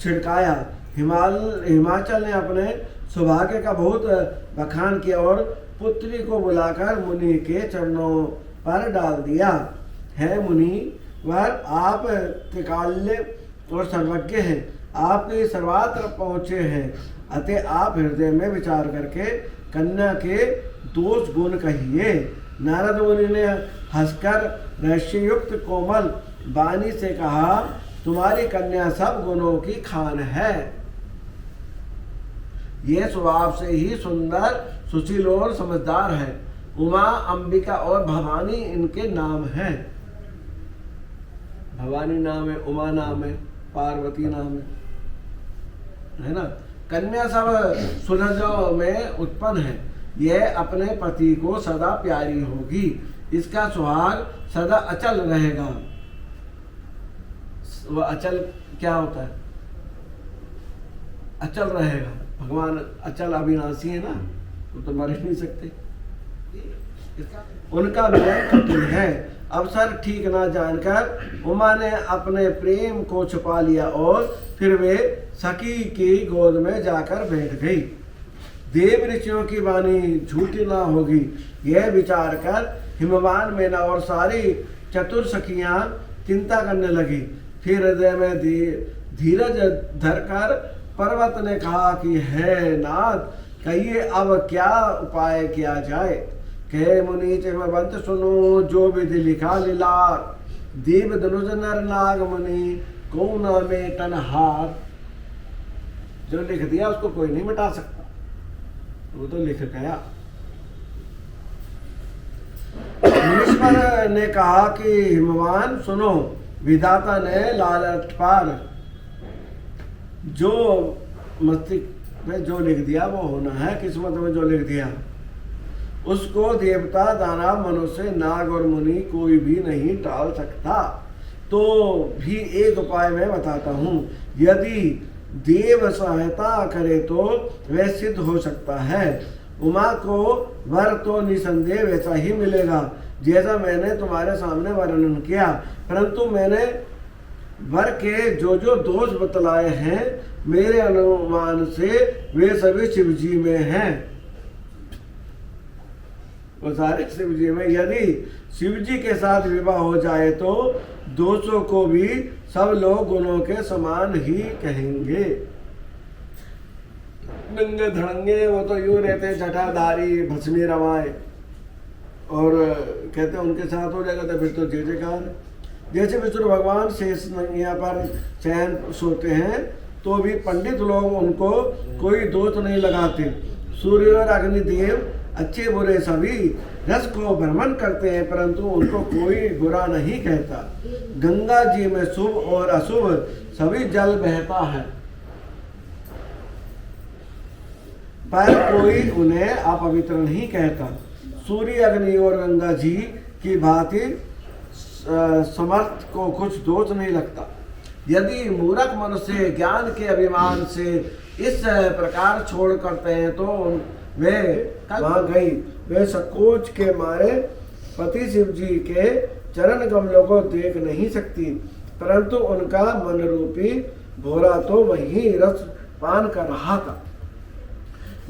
छिड़काया। हिमाचल ने अपने सौभाग्य का बहुत बखान किया और पुत्री को बुलाकर मुनि के चरणों पर डाल दिया। है मुनि वर, आप त्रिकाल्य और सर्वज्ञ हैं, आपके सर्वत्र पहुँचे हैं, अतः आप हृदय में विचार करके कन्या के दोष गुण कहिए। नारद मुनि ने हंसकर रहस्ययुक्त कोमल वाणी से कहा, तुम्हारी कन्या सब गुणों की खान है। ये स्वभाव से ही सुंदर, सुशील और समझदार है। उमा, अंबिका और भवानी इनके नाम हैं। भवानी नाम है, उमा नाम है, पार्वती नाम है ना। कन्या सब सुरजों में उत्पन्न है। यह अपने पति को सदा प्यारी होगी, इसका सुहाग सदा अचल रहेगा। वह अचल क्या होता है? अचल रहेगा। भगवान अचल अविनाशी है ना, वो तो मर ही नहीं सकते। उनका मिलन कठिन है। अवसर ठीक ना जानकर उमा ने अपने प्रेम को छुपा लिया और फिर वे सखी की गोद में जाकर बैठ गई। देव ऋषियों की वाणी झूठी ना होगी, यह विचार कर हिमवान मेना और सारी चतुर सखियां चिंता करने लगी। फिर हृदय में धीरज धरकर पर्वत ने कहा कि हे नाथ, कहिए अब क्या उपाय किया जाए। कहे मुनि चिमवंत सुनो, जो विधि लिखा लीलार, देव धनुष नर नाग मुनि को न मेटन हार। जो लिख दिया उसको कोई नहीं मिटा सकता, वो तो लिख गया। मुनीश्वर ने कहा कि हिमवान सुनो, विधाता ने लालट पर जो मस्तिष्क में जो लिख दिया वो होना है, किस्मत में जो लिख दिया उसको देवता, दानव, मनुष्य, नाग और मुनि कोई भी नहीं टाल सकता। तो भी एक उपाय मैं बताता हूँ, यदि देव सहायता करे तो वह सिद्ध हो सकता है। उमा को वर तो निसंदेह वैसा ही मिलेगा जैसा मैंने तुम्हारे सामने वर्णन किया, परंतु मैंने वर के जो जो दोष बतलाए हैं, मेरे अनुमान से वे सभी शिव जी में हैं। वो सारे शिव जी में। यदि शिव जी के साथ विवाह हो जाए तो दोषों को भी सब लोग गुणों के समान ही कहेंगे। नंगे धड़ंगे वो तो यूं रहते, जटाधारी, भस्मी रवाए, और कहते उनके साथ हो जाएगा तो फिर तो जय जयकार। जैसे विष्णु भगवान शेष यहाँ पर चैन सोते हैं तो भी पंडित लोग उनको कोई दोष नहीं लगाते। सूर्य और अग्निदेव अच्छे बुरे सभी रस को भ्रमण करते हैं, परंतु उनको कोई बुरा नहीं कहता। गंगा जी में शुभ और अशुभ सभी जल बहता है, पर कोई उन्हें अपवित्र नहीं कहता। सूर्य, अग्नि और गंगा जी की भांति समर्थ को कुछ दोष नहीं लगता। यदि मूर्ख मनुष्य ज्ञान के अभिमान से इस प्रकार छोड़ करते हैं तो वे वहां गई। वे संकोच के मारे पति शिव जी के चरण कमलों को देख नहीं सकती, परंतु उनका मन रूपी भोरा तो वही रस पान कर रहा था।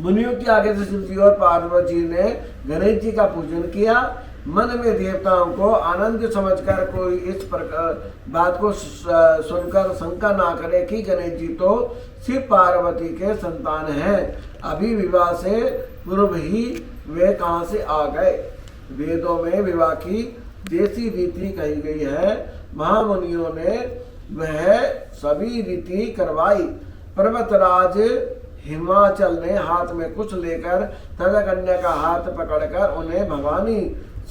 मुनियों के आगे से शिव जी और पार्वती जी ने गणेश जी का पूजन किया। मन में देवताओं को आनंद समझकर कोई इस प्रकार बात को सुनकर शंका ना करे कि गणेश जी तो शिव पार्वती के संतान हैं, अभी विवाह से पूर्व ही वे कहाँ से आ गए। वेदों में विवाह की जैसी रीति कही गई है, महामुनियों ने वह सभी रीति करवाई। पर्वतराज हिमाचल ने हाथ में कुछ लेकर तथा कन्या का हाथ पकड़कर उन्हें भवानी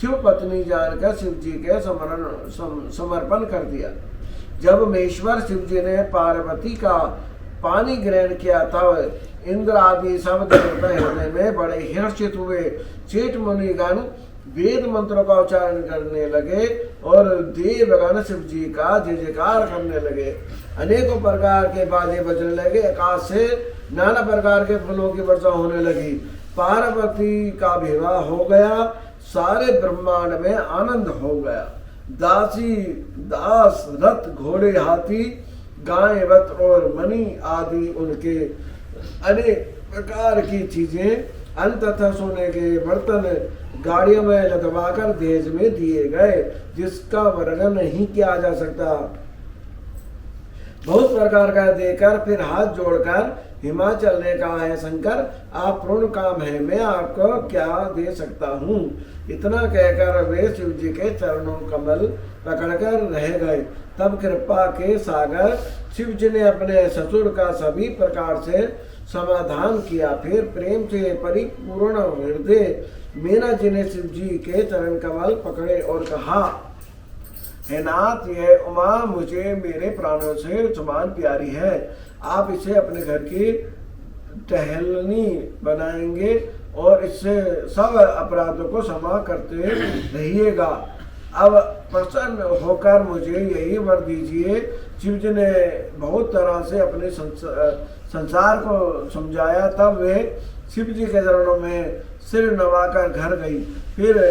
शिव पत्नी जानकर शिव जी के समर्पण कर दिया। जब महेश्वर शिव जी ने पार्वती का पानी ग्रहण किया था, इंद्र आदि सब देवता हृदय में बड़े हर्षित हुए। चेट मुनिगण वेद मंत्रों का उच्चारण करने लगे और देवगण शिव जी का जय जयकार करने लगे। अनेकों प्रकार के बाजे बजने लगे, आकाश से नाना प्रकार के फूलों की वर्षा होने लगी। पार्वती का विवाह हो गया, सारे ब्रह्मांड में आनंद हो गया। दासी, दास, रथ, घोड़े, हाथी, गाय, वत और मणि आदि उनके अनेक प्रकार की चीजें अंततः सोने के बर्तन गाड़ियों में लदवाकर दहेज में दिए गए, जिसका वर्णन नहीं किया जा सकता। बहुत प्रकार का देकर फिर हाथ जोड़कर हिमाचल ने कहा, है शंकर, आप पूर्ण काम है, मैं आपको क्या दे सकता हूँ। इतना कहकर वे शिव जी के चरणों कमल पकड़कर रह गए। तब कृपा के सागर शिव जी ने अपने ससुर का सभी प्रकार से समाधान किया। फिर प्रेम से परिपूर्ण हृदय मीना जी ने शिव जी के चरण कमल पकड़े और कहा, हे नाथ, यह उमा मुझे मेरे प्राणों से समान प्यारी है। आप इसे अपने घर की टहलनी बनाएंगे और इससे सब अपराधों को क्षमा करते रहिएगा। अब प्रसन्न होकर मुझे यही वर दीजिए। शिव जी ने बहुत तरह से अपने संसार को समझाया। तब वे शिव जी के चरणों में सिर नवाकर घर गई। फिर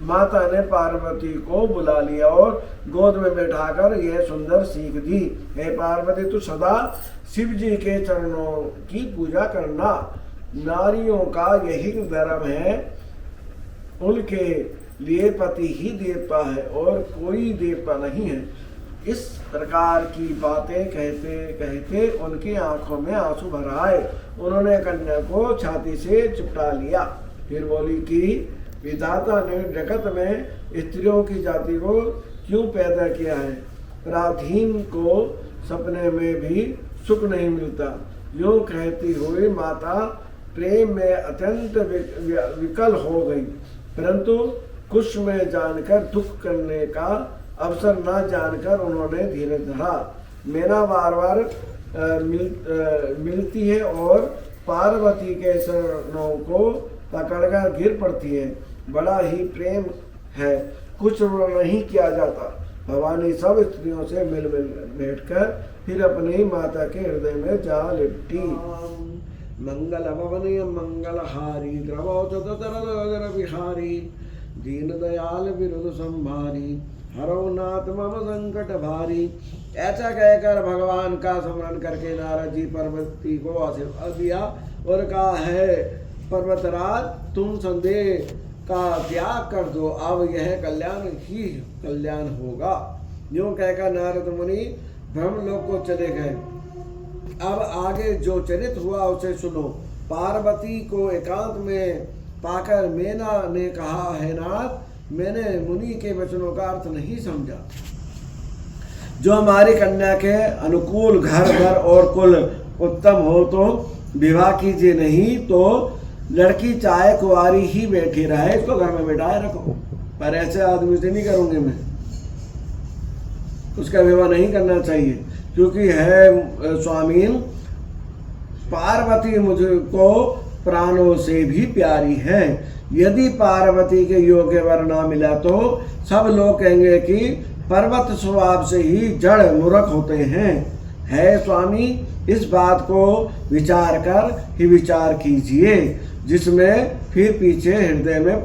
माता ने पार्वती को बुला लिया और गोद में बैठाकर यह सुंदर सीख दी, हे पार्वती, तू सदा शिव जी के चरणों की पूजा करना। नारियों का यही धर्म है, उनके लिए पति ही देवता है और कोई देवता नहीं है। इस प्रकार की बातें कहते कहते उनकी आंखों में आंसू भर आए। उन्होंने कन्या को छाती से चिपटा लिया। फिर बोली कि विधाता ने जगत में स्त्रियों की जाति को क्यों पैदा किया है? पराधीन को सपने में भी सुख नहीं मिलता। यूं कहती हुई माता प्रेम में अत्यंत विकल हो गई, परंतु कुछ में जानकर दुख करने का अवसर न जानकर उन्होंने धीरे धरा। मेना बार बार मिलती है और पार्वती के चरणों को पकड़कर गिर पड़ती है। बड़ा ही प्रेम है, कुछ नहीं किया जाता। भवानी सब स्त्रियों से मिल बैठकर फिर अपनी माता के हृदय में जा लिपटी। मंगल भवनीय मंगलहारी द्रवोचर विहारी दीन दयाल विरुद्ध संभारी हरो नाथ मम संकट भारी। ऐसा कहकर भगवान का स्मरण करके नारद जी पार्वती को आशीर्वाद दिया और कहा, है पर्वतराज, तुम संदेह का त्याग कर दो, अब यह कल्याण ही कल्याण होगा। यूं कहकर नारद मुनि ब्रह्मलोक को चले गए। अब आगे जो चरित हुआ उसे सुनो। पार्वती को एकांत में पाकर मेना ने कहा, है नाथ, मैंने मुनि के वचनों का अर्थ नहीं समझा। जो हमारी कन्या के अनुकूल घर भर और कुल उत्तम हो तो विवाह कीजिए, नहीं तो लड़की चाहे कुंवारी ही बैठी रहे, इसको घर में बैठाए रखो। पर ऐसे आदमी से नहीं करूंगे मैं, उसका विवाह नहीं करना चाहिए, क्योंकि है स्वामीन, पार्वती मुझको प्राणों से भी प्यारी है। यदि पार्वती के योग्य वर न मिला तो सब लोग कहेंगे कि पर्वत स्वभाव से ही जड़ मूर्ख होते हैं। है स्वामी, इस बात को विचार कर ही विचार कीजिए, जिसमें फिर पीछे हृदय में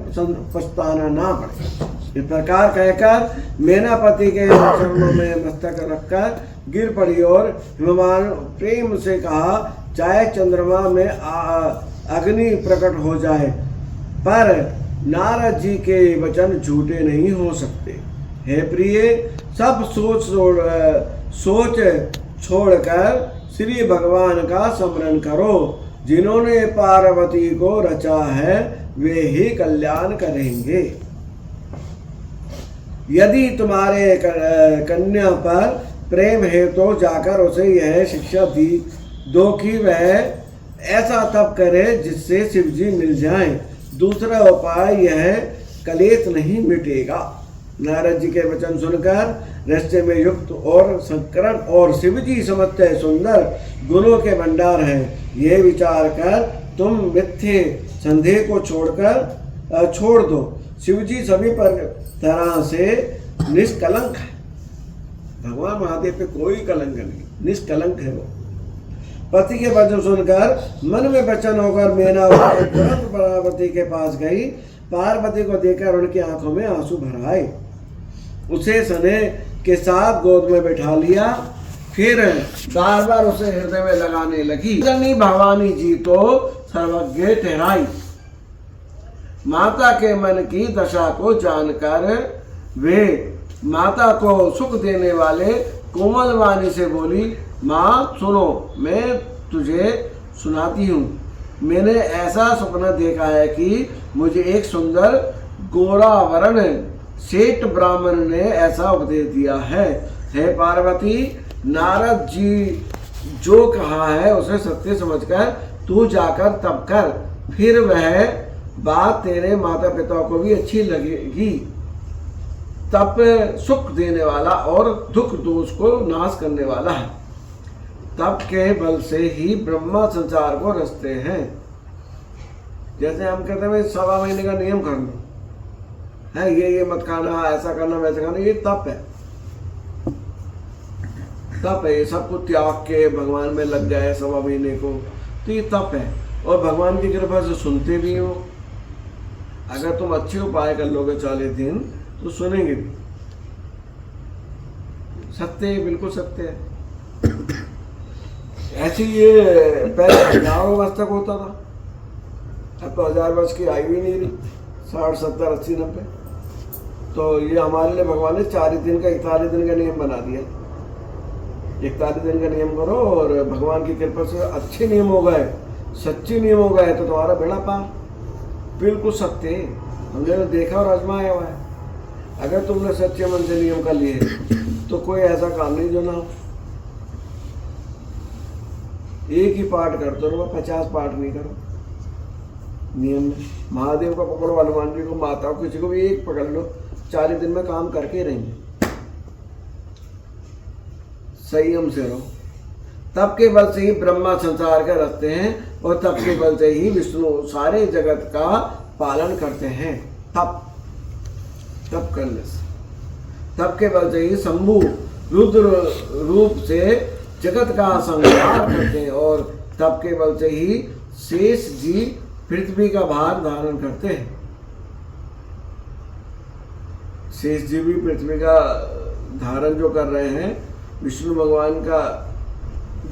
पछताना ना पड़े। इस प्रकार कहकर मेनापति के चरणों में मस्तक रखकर गिर पड़ी और हिमवान प्रेम से कहा, चाहे चंद्रमा में अग्नि प्रकट हो जाए, पर नारद जी के वचन झूठे नहीं हो सकते। हे प्रिय, सब सोच छोड़कर श्री भगवान का स्मरण करो। जिन्होंने पार्वती को रचा है वे ही कल्याण करेंगे। यदि तुम्हारे कन्या पर प्रेम है तो जाकर उसे यह शिक्षा दो कि वह ऐसा तप करे जिससे शिव जी मिल जाएं। दूसरा उपाय यह कलेश नहीं मिटेगा। नारद जी के वचन सुनकर रस्ते में युक्त और संकरण और शिव जी समझते सुंदर गुणों के भंडार हैं, ये विचार कर तुम मिथ्ये संदेह को छोड़ दो। शिव जी सभी पर तरह से निष्कलंक है। भगवान महादेव पे कोई कलंक नहीं, निष्कलंक है वो। पति के वचन सुनकर मन में वचन होकर मेना तुरंत पार्वती के पास गई। पार्वती को देखकर उनकी आंखों में आंसू भर आए। उसे स्नेह के साथ गोद में बैठा लिया, फिर बार बार उसे हृदय में लगाने लगी। भवानी जी तो सर्वज्ञ ठहराई। माता के मन की दशा को जानकर वे माता को सुख देने वाले कोमल वाणी से बोली, माँ सुनो, मैं तुझे सुनाती हूँ। मैंने ऐसा सपना देखा है कि मुझे एक सुंदर गोरा वर्ण सेठ ब्राह्मण ने ऐसा उपदेश दिया है। हे पार्वती, नारद जी जो कहा है उसे सत्य समझकर तू जाकर तप कर, फिर वह बात तेरे माता पिता को भी अच्छी लगेगी। तप सुख देने वाला और दुख दोष को नाश करने वाला है। तप के बल से ही ब्रह्मा संसार को रचते हैं। जैसे हम कहते हैं 1.25 महीने का नियम कर लो, है ये मत खाना, ऐसा करना, वैसा करना, ये तप है। तप है, ये सब कुछ त्याग के भगवान में लग जाए 1.25 महीने को, तो ये तप है। और भगवान की कृपा से सुनते भी हो। अगर तुम अच्छे उपाय कर लोगे 40 दिन तो सुनेंगे भी। सत्य है, बिल्कुल सत्य है। ऐसे ये पहले 1000 वर्ष तक होता था, अब तो 1000 वर्ष की आयु ही नहीं रही, 60, 70, 80, 90। तो ये हमारे लिए भगवान ने 40 दिन का 41 दिन का नियम बना दिया। 41 दिन का नियम करो और भगवान की कृपा से अच्छे नियम हो गए, सच्चे नियम हो गए तो तुम्हारा बेड़ा पार। बिल्कुल सत्य, हमने तो देखा और आजमाया हुआ है। अगर तुमने सच्चे मन से नियम कर लिए तो कोई ऐसा काम नहीं जो ना हो। एक ही पाठ करते रहो, 50 पाठ नहीं करो नियम में। महादेव का पकड़ो, हनुमान जी को, माता को, किसी को भी एक पकड़ लो, 40 दिन में काम करके रहेंगे। संयम से रहो। तप के बल से ही ब्रह्मा संसार के रचते हैं और तप के बल से ही विष्णु सारे जगत का पालन करते हैं। तप करने से, तप के बल से ही शंभु रुद्र रूप से जगत का संहार करते हैं और तप के बल से ही शेष जी पृथ्वी का भार धारण करते हैं। शेष जी भी पृथ्वी का धारण जो कर रहे हैं, विष्णु भगवान का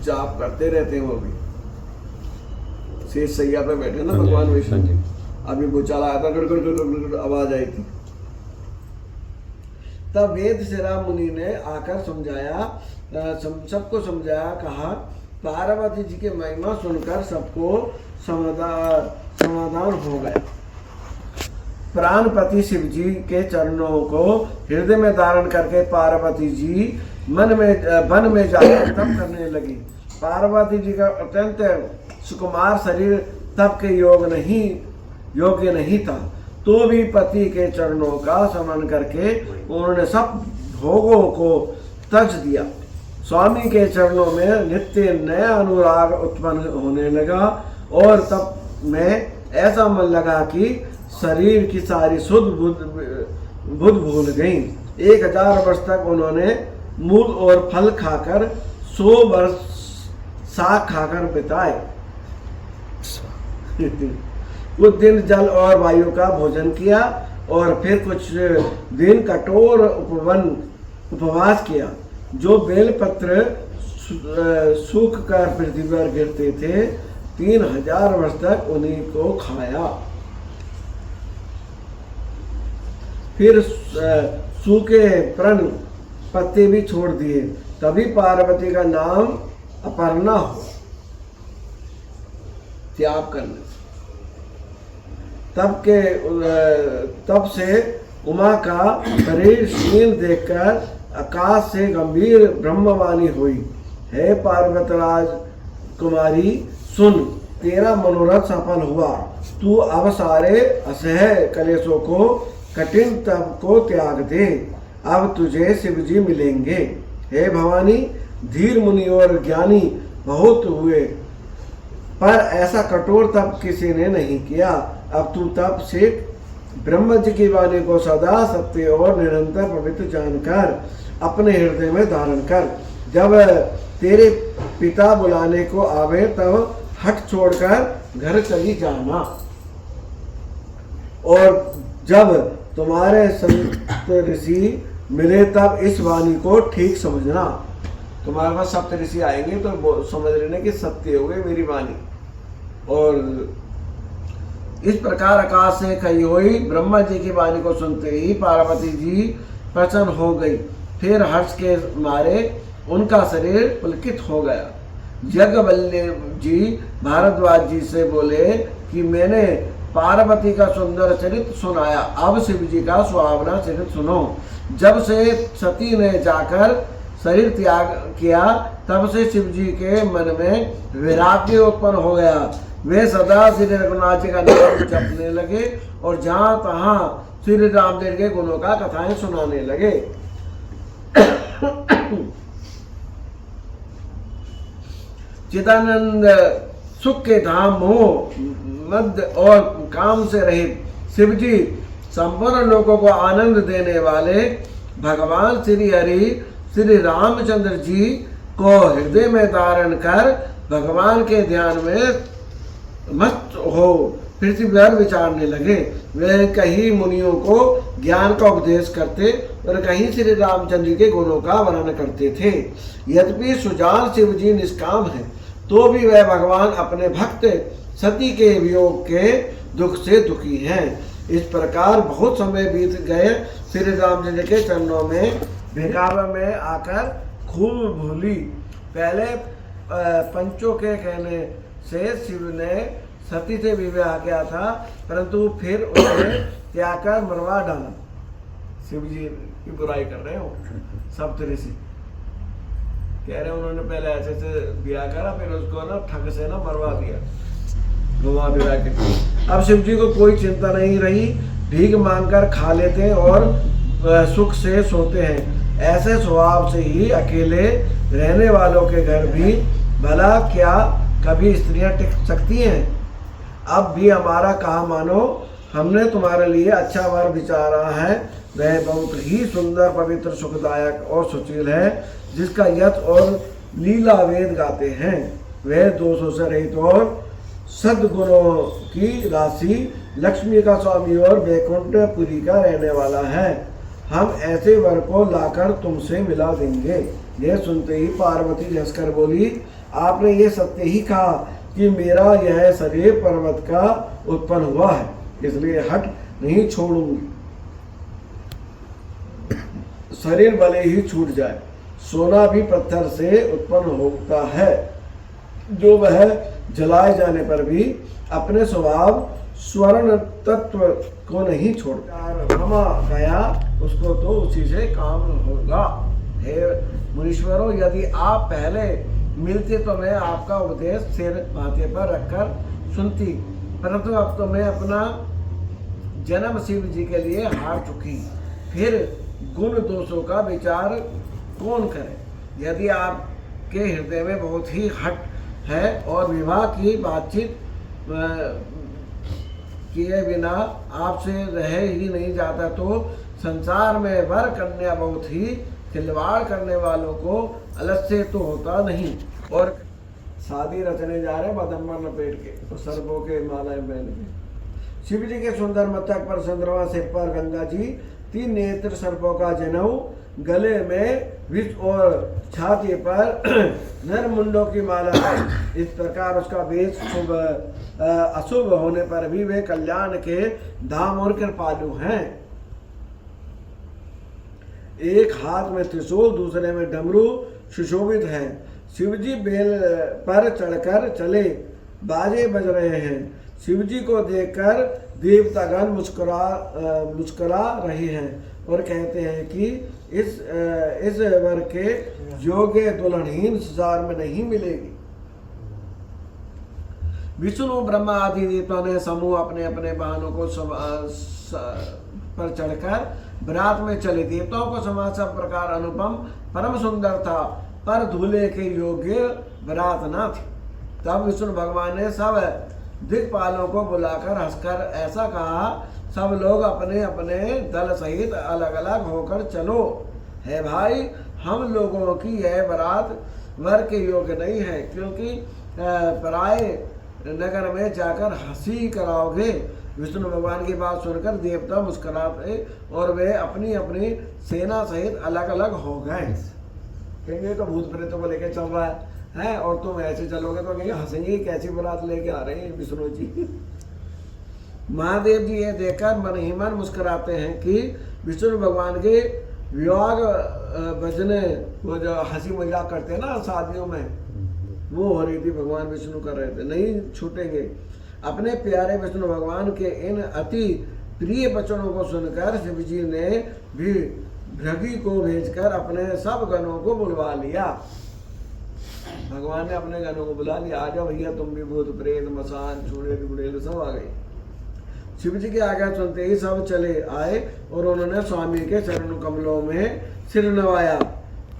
जाप करते रहते हैं। वो भी शेष सैया पे बैठे ना भगवान विष्णु। अभी भूचाल आया था, गड़गड़ आवाज आई थी। तब वेद शिरा मुनि ने आकर समझाया, सबको समझाया, कहा पार्वती जी की महिमा सुनकर सबको समाधान हो गया। प्राणपति शिव जी के चरणों को हृदय में धारण करके पार्वती जी वन में जाकर तप करने लगी। पार्वती जी का अत्यंत सुकुमार शरीर तप के योग्य नहीं था, तो भी पति के चरणों का स्मरण करके उन्होंने सब भोगों को तज दिया। स्वामी के चरणों में नित्य नया अनुराग उत्पन्न होने लगा और तब में ऐसा मन लगा कि शरीर की सारी शुद्ध बुद्ध भूल गई। 1000 वर्ष तक उन्होंने मूल और फल खाकर 100 वर्ष साग खाकर बिताए। कुछ दिन जल और वायु का भोजन किया और फिर कुछ दिन कठोर उपवास किया। जो बेलपत्र सूख कर पृथ्वी पर गिरते थे, 3000 वर्ष तक उन्हीं को खाया। फिर सूखे प्रण पत्ते भी छोड़ दिए, तभी पार्वती का नाम अपर्णा हो, त्याग करने। तब से उमा का शरीर शील देखकर आकाश से गंभीर ब्रह्मवाणी हुई, हे पार्वतराज कुमारी, सुन, तेरा मनोरथ सफल हुआ। तू अब सारे असह्य कलेशों को, कठिन तप को त्याग दे। अब तुझे शिव जी मिलेंगे। हे भवानी, धीर मुनि और ज्ञानी बहुत हुए, पर ऐसा कठोर तप किसी ने नहीं किया। अब तू तप सीख, ब्रह्म जी की वाणी को सदा सत्य और निरंतर पवित्र जानकर अपने हृदय में धारण कर। जब तेरे पिता बुलाने को आवे तब हट छोड़कर घर चली जाना, और जब तुम्हारे संत ऋषि मिले तब इस वाणी को ठीक समझना। तुम्हारे पास सप्त ऋषि आएंगे तो समझ लेना कि सत्य हो गई मेरी वाणी। और इस प्रकार आकाश से कही हुई ब्रह्मा जी की वाणी को सुनते ही पार्वती जी प्रसन्न हो गई। फिर हर्ष के मारे उनका शरीर पुलकित हो गया। यज्ञवल्लभ जी भारद्वाज जी से बोले कि मैंने पार्वती का सुंदर चरित्र सुनाया, अब शिव जी का सुहावना चरित्र सुनो। जब से सती ने जाकर शरीर त्याग किया, तब से शिव जी के मन में वैराग्य उत्पन्न हो गया। वे सदा श्री रघुनाथ जी का नाम जपने लगे और जहां तहां श्री रामदेव के गुणों का कथाएं सुनाने लगे। चिदानंद सुख के धाम मोह मद और काम से रहित शिव जी संपूर्ण लोगों को आनंद देने वाले भगवान श्री हरि श्री रामचंद्र जी को हृदय में धारण कर भगवान के ध्यान में मस्त हो पृथ्वी पर विचारने लगे। वे कहीं मुनियों को ज्ञान का उपदेश करते और कहीं श्री रामचंद्र के गुणों का वर्णन करते थे। यद्यपि सुजान शिव जी निष्काम है, तो भी वह भगवान अपने भक्त सती के वियोग के दुख से दुखी हैं। इस प्रकार बहुत समय बीत गए। श्री रामचंद्र के चरणों में भिखार में आकर खूब भूली। पहले पंचों के कहने से शिव ने सती से विवाह किया था, परंतु फिर उन्हें त्याग कर मरवा डाला। शिव जी की बुराई कर रहे हो सप्तऋषि, कह रहे उन्होंने पहले ऐसे से ब्याह करा, फिर उसको ना ठग से ना मरवा दिया, घुमा फिरा के। अब शिव जी को कोई चिंता नहीं रही, भीख मांगकर खा लेते और सुख से सोते हैं। ऐसे स्वभाव से ही अकेले रहने वालों के घर भी भला क्या कभी स्त्रियां टिक सकती हैं? अब भी हमारा कहा मानो, हमने तुम्हारे लिए अच्छा वर विचारा है। वह बहुत ही सुंदर, पवित्र, सुखदायक और सुशील है, जिसका यश और लीला वेद गाते हैं। वह दोषों से रहित और सद्गुणों की राशि, लक्ष्मी का स्वामी और वैकुंठपुरी का रहने वाला है। हम ऐसे वर को लाकर तुमसे मिला देंगे। यह सुनते ही पार्वती हंसकर बोली, आपने ये सत्य ही कहा कि मेरा यह शरीर पर्वत का उत्पन्न हुआ है, इसलिए हट नहीं छोड़ूंगी। शरीर भले ही छूट जाए, सोना भी पत्थर से उत्पन्न होता है, जो वह जलाए जाने पर भी अपने स्वभाव स्वर्ण तत्व को नहीं छोड़ता। रमा गया उसको तो उसी से काम होगा। हे मुनीश्वरों, यदि आप पहले मिलते तो मैं आपका उपदेश सिर माथे पर रखकर सुनती, परंतु अब तो मैं अपना जन्म शिव जी के लिए हार चुकी। फिर गुण दोषों का विचार कौन करे? यदि आपके हृदय में बहुत ही हट है और विवाह की बातचीत किए बिना आपसे रह ही नहीं जाता, तो संसार में वर कन्या बहुत ही खिलवाड़ करने वालों को अलग से तो होता नहीं। और शादी रचने जा रहे बदम्बर लपेट के तो सर्पों के मालाएं पहन के। शिव जी के सुंदर मस्तक पर चंद्रमा, सिर पर गंगा जी, 3 नेत्र सर्पों का जनेऊ, गले में विष और छाती पर नर मुंडों की माला है। इस प्रकार उसका वेश शुभ अशुभ होने पर भी वे कल्याण के धाम और कृपालु हैं। एक हाथ में त्रिशूल, दूसरे में डमरू सुशोभित है। शिवजी बेल पर चढ़कर चले, बाजे बज रहे हैं। शिवजी को देखकर देवतागण मुस्कुरा रहे हैं और कहते हैं कि इस वर के योग्य दुल्हन संसार में नहीं मिलेगी। विष्णु, ब्रह्मा आदि देवताओं ने समूह अपने अपने वाहनों को पर चढ़कर बरात में चले। देवताओं को समाज सब प्रकार अनुपम परम सुंदर था, पर दूल्हे के योग्य बरात न थी। तब विष्णु भगवान ने सब दिक्पालों को बुलाकर हंसकर ऐसा कहा, सब लोग अपने अपने दल सहित अलग अलग होकर चलो। है भाई, हम लोगों की यह बारात वर के योग्य नहीं है, क्योंकि पराए नगर में जाकर हंसी कराओगे। विष्णु भगवान की बात सुनकर देवता मुस्कुराए और वे अपनी अपनी सेना सहित अलग अलग हो गए। कहेंगे तो भूत प्रेतों को लेकर चल रहा है और तुम ऐसे चलोगे तो कहेंगे हंसेंगे, कैसी बारात लेके आ रहे हैं विष्णु जी। महादेव जी ये देखकर मन ही मन मुस्कुराते हैं कि विष्णु भगवान के विवाह बजने, वो जो हंसी मजाक करते हैं ना शादियों में, वो हो रही थी, भगवान विष्णु कर रहे थे, नहीं छूटेंगे। अपने प्यारे विष्णु भगवान के इन अति प्रिय वचनों को सुनकर शिव जी ने भी भृगि को भेजकर अपने सब गणों को बुलवा लिया। भगवान ने अपने गणों को बुला लिया, आ जाओ भैया तुम भी, भूत प्रेत मसान चुड़ैल गुड़ैल सब आ गए। शिव जी की आज्ञा सुनते ही सब चले आए और उन्होंने स्वामी के चरण कमलों में सिर नवाया।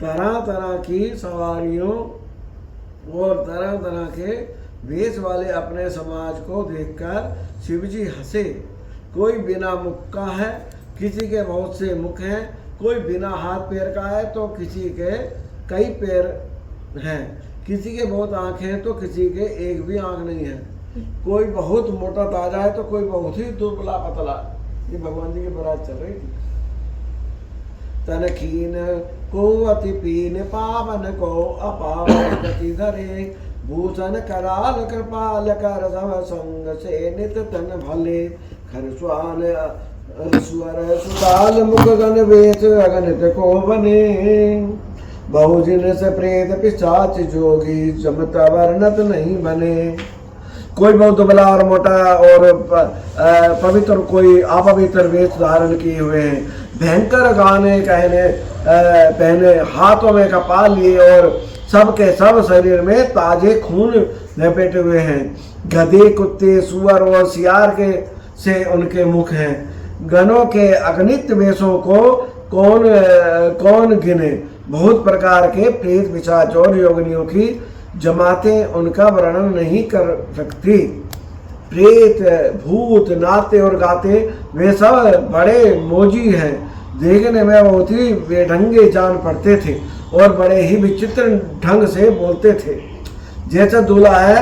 तरह तरह की सवारियों और तरह तरह के वेश वाले अपने समाज को देखकर शिव जी हंसे। कोई बिना मुख का है, किसी के बहुत से मुख हैं, कोई बिना हाथ पैर का है तो किसी के कई पैर हैं, किसी के बहुत आँखें हैं तो किसी के एक भी आँख नहीं है, कोई बहुत मोटा ताजा है तो कोई बहुत ही दुबला पतला। ये भगवान जी की बारात चल रही थी। तनखीन को अति पीन, पावन को अपावन गति धरे, भूषण कराल कृपाल कर सब संग से नित तन भले, खरस्वान स्वर सुताल मुख गण वेश अगणित को बने, बहुजिन से प्रेत पिशाच जोगी जमता वर्णत नहीं बने। कोई बहुत दुबला और मोटा और पवित्र, कोई अपवित्र वेश धारण किए हुए हैं, भयंकर गाने कहने पहने, हाथों में कपाल लिए और सबके सब शरीर में ताजे खून लपेटे हुए हैं। गधे कुत्ते सुअर और सियार के से उनके मुख हैं। गणों के अगणित वेशों को कौन गिने, बहुत प्रकार के प्रेत पिशाच और योगिनियों की जमातें उनका वर्णन नहीं कर सकती। प्रेत भूत नाते और गाते वे सब बड़े मोजी हैं, देखने में बहुत ही बेढंगे जान पड़ते थे और बड़े ही विचित्र ढंग से बोलते थे। जैसा दूल्हा है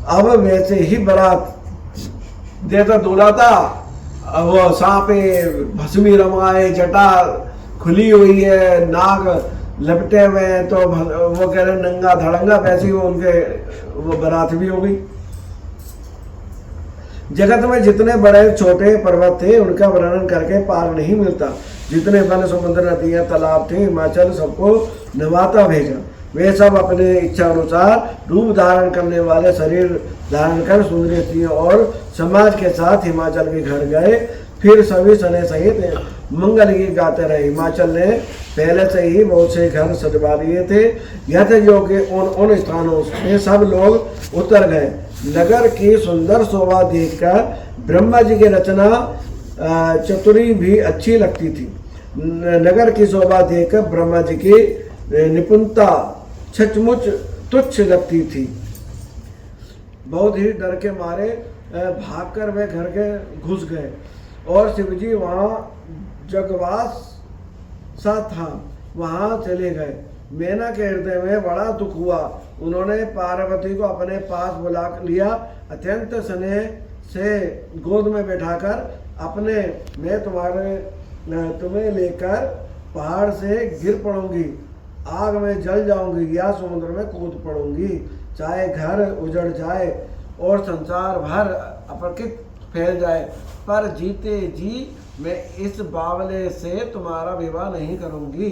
अब वैसे ही बारात। जैसा दूल्हा था वो सांपे भस्मी रमाए, जटा खुली हुई है, नाग लपटे हुए हैं, तो वो कह रहे नंगा धड़ंगा, वैसी वो उनके वो बारात भी हो गई। जगत में जितने बड़े छोटे पर्वत थे उनका वर्णन करके पार नहीं मिलता। जितने वन समुद्र नदियां तालाब थे, हिमाचल सबको नवाता भेजा। वे सब अपने इच्छा अनुसार रूप धारण करने वाले शरीर धारण कर सुंदरी स्त्रियों और समाज के साथ हिमाचल के घर गए। फिर सभी सने सहित मंगल गीत गाते रहे। हिमाचल ने पहले से ही बहुत से घर सजवा दिए थे। यथ योग्य उन स्थानों में सब लोग उतर गए। नगर की सुंदर शोभा देखकर ब्रह्मा जी की रचना चतुरी भी अच्छी लगती थी। नगर की शोभा देखकर ब्रह्मा जी की निपुणता सचमुच तुच्छ लगती थी। बहुत ही डर के मारे भागकर वे घर के घुस गए और शिवजी वहाँ जगवास सा था वहाँ चले गए। मैना के हृदय में बड़ा दुख हुआ। उन्होंने पार्वती को अपने पास बुला लिया। अत्यंत स्नेह से गोद में बैठाकर अपने मैं तुम्हें लेकर पहाड़ से गिर पड़ूंगी, आग में जल जाऊंगी या समुद्र में कूद पड़ूंगी, चाहे घर उजड़ जाए और संसार भर अपरकित फैल जाए, पर जीते जी मैं इस बावले से तुम्हारा विवाह नहीं करूंगी।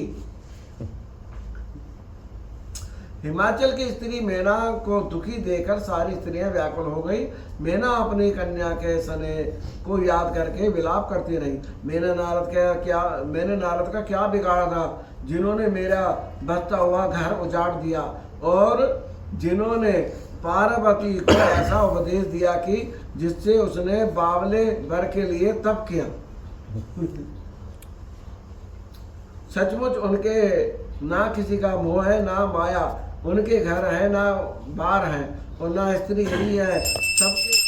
हिमाचल की स्त्री मैना को दुखी देखकर सारी स्त्रियां व्याकुल हो गई। मैना अपनी कन्या के सने को याद करके विलाप करती रही। मैंने नारद का क्या बिगाड़ा था, जिन्होंने मेरा बसता हुआ घर उजाड़ दिया और जिन्होंने पार्वती को ऐसा उपदेश दिया कि जिससे उसने बावले वर के लिए तप किया। सचमुच उनके ना किसी का मोह है ना माया, उनके घर है ना बार है और ना स्त्री ही है, सबके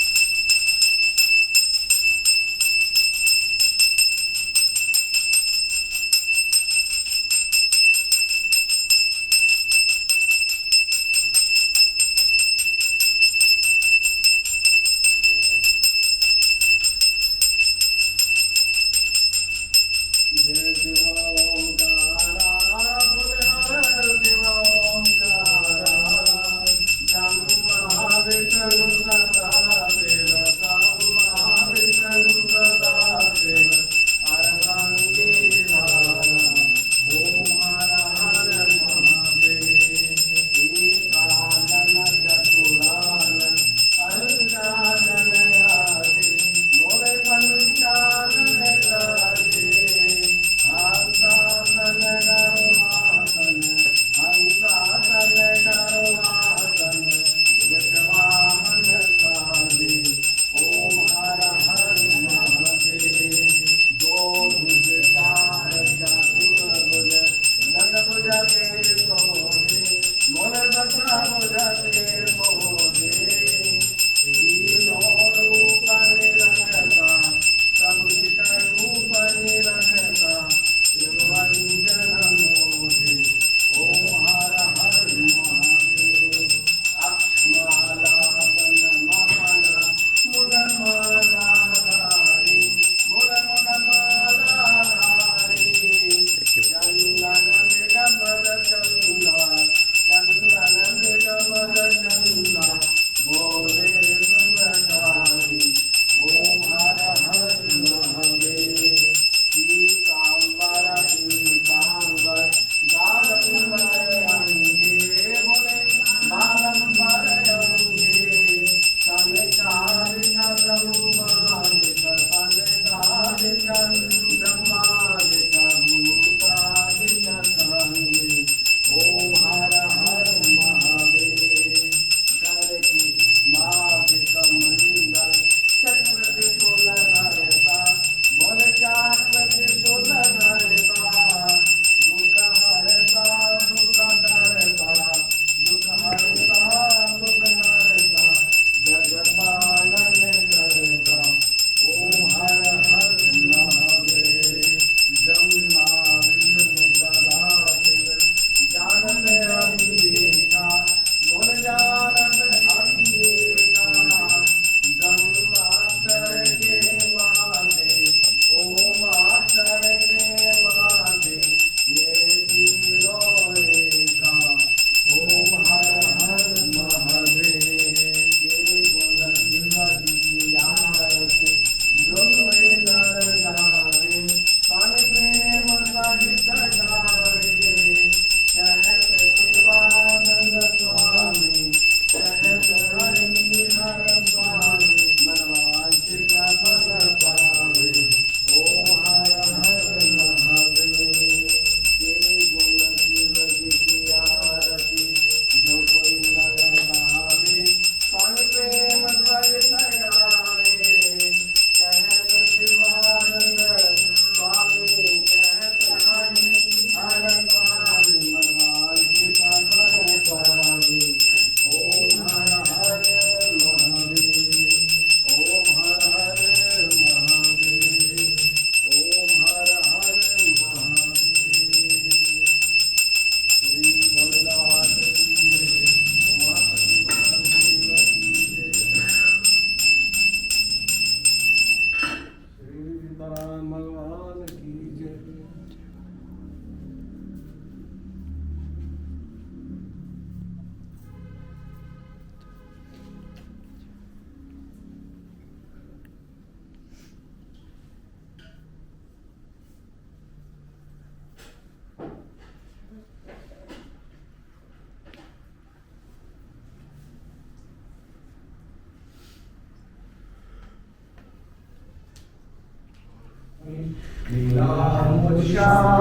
लीलामुश्यामल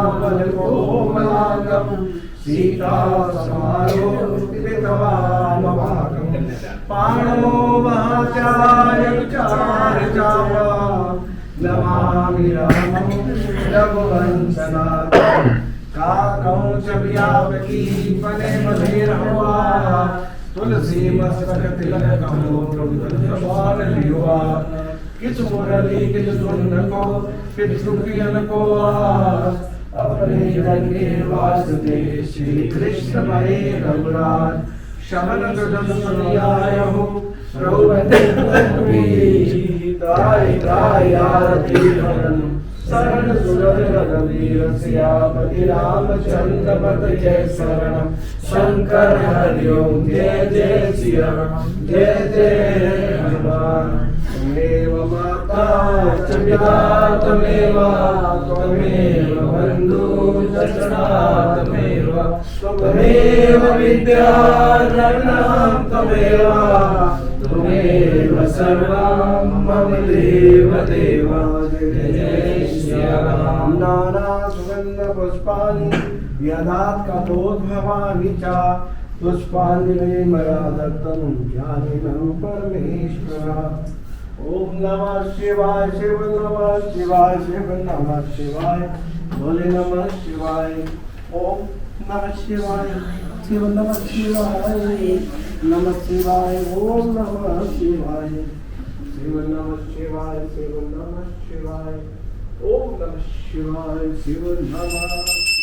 कोमलांगम सीता समारोपितवामभागम पाणो महाचार्य विचार चावा नमामि रामं रघुवंशनाथं काकं च व्यापकी फले मधुरहवा तुलसी मस्तक तिलक कमोद्रवान युवा किस मुरली किस धुन को किस सुखियन को आस अपने जन के वास्ते श्री कृष्ण मरे रघुराज शमन गजन सुनियाय हो प्रभु ताय ताय आरती हरण शरण सुरर रघुवीर सियापति रामचंद्र पद जय शरण शंकर हरिओम जय जय श्री राम जय जय हनुमान त्वमेव माता च पिता त्वमेव बन्धुश्च त्वमेव विद्या द्रविणं त्वमेव सर्वं मम देव देव जय जय श्री राम नाना सुगंध पुष्पाणि यदात् कपोद्भवानि च पुष्पाञ्जलि मया दत्तं ज्ञानिनं परमेश्वर ओम नमः शिवाय शिव नमः शिवाय शिव नमः शिवाय भोले नमः शिवाय ओम नमः शिवाय शिव नमः शिवाय नमः शिवाय ओम नमः शिवाय शिव नमः शिवाय शिव नमः शिवाय ओम नमः शिवाय शिव नमः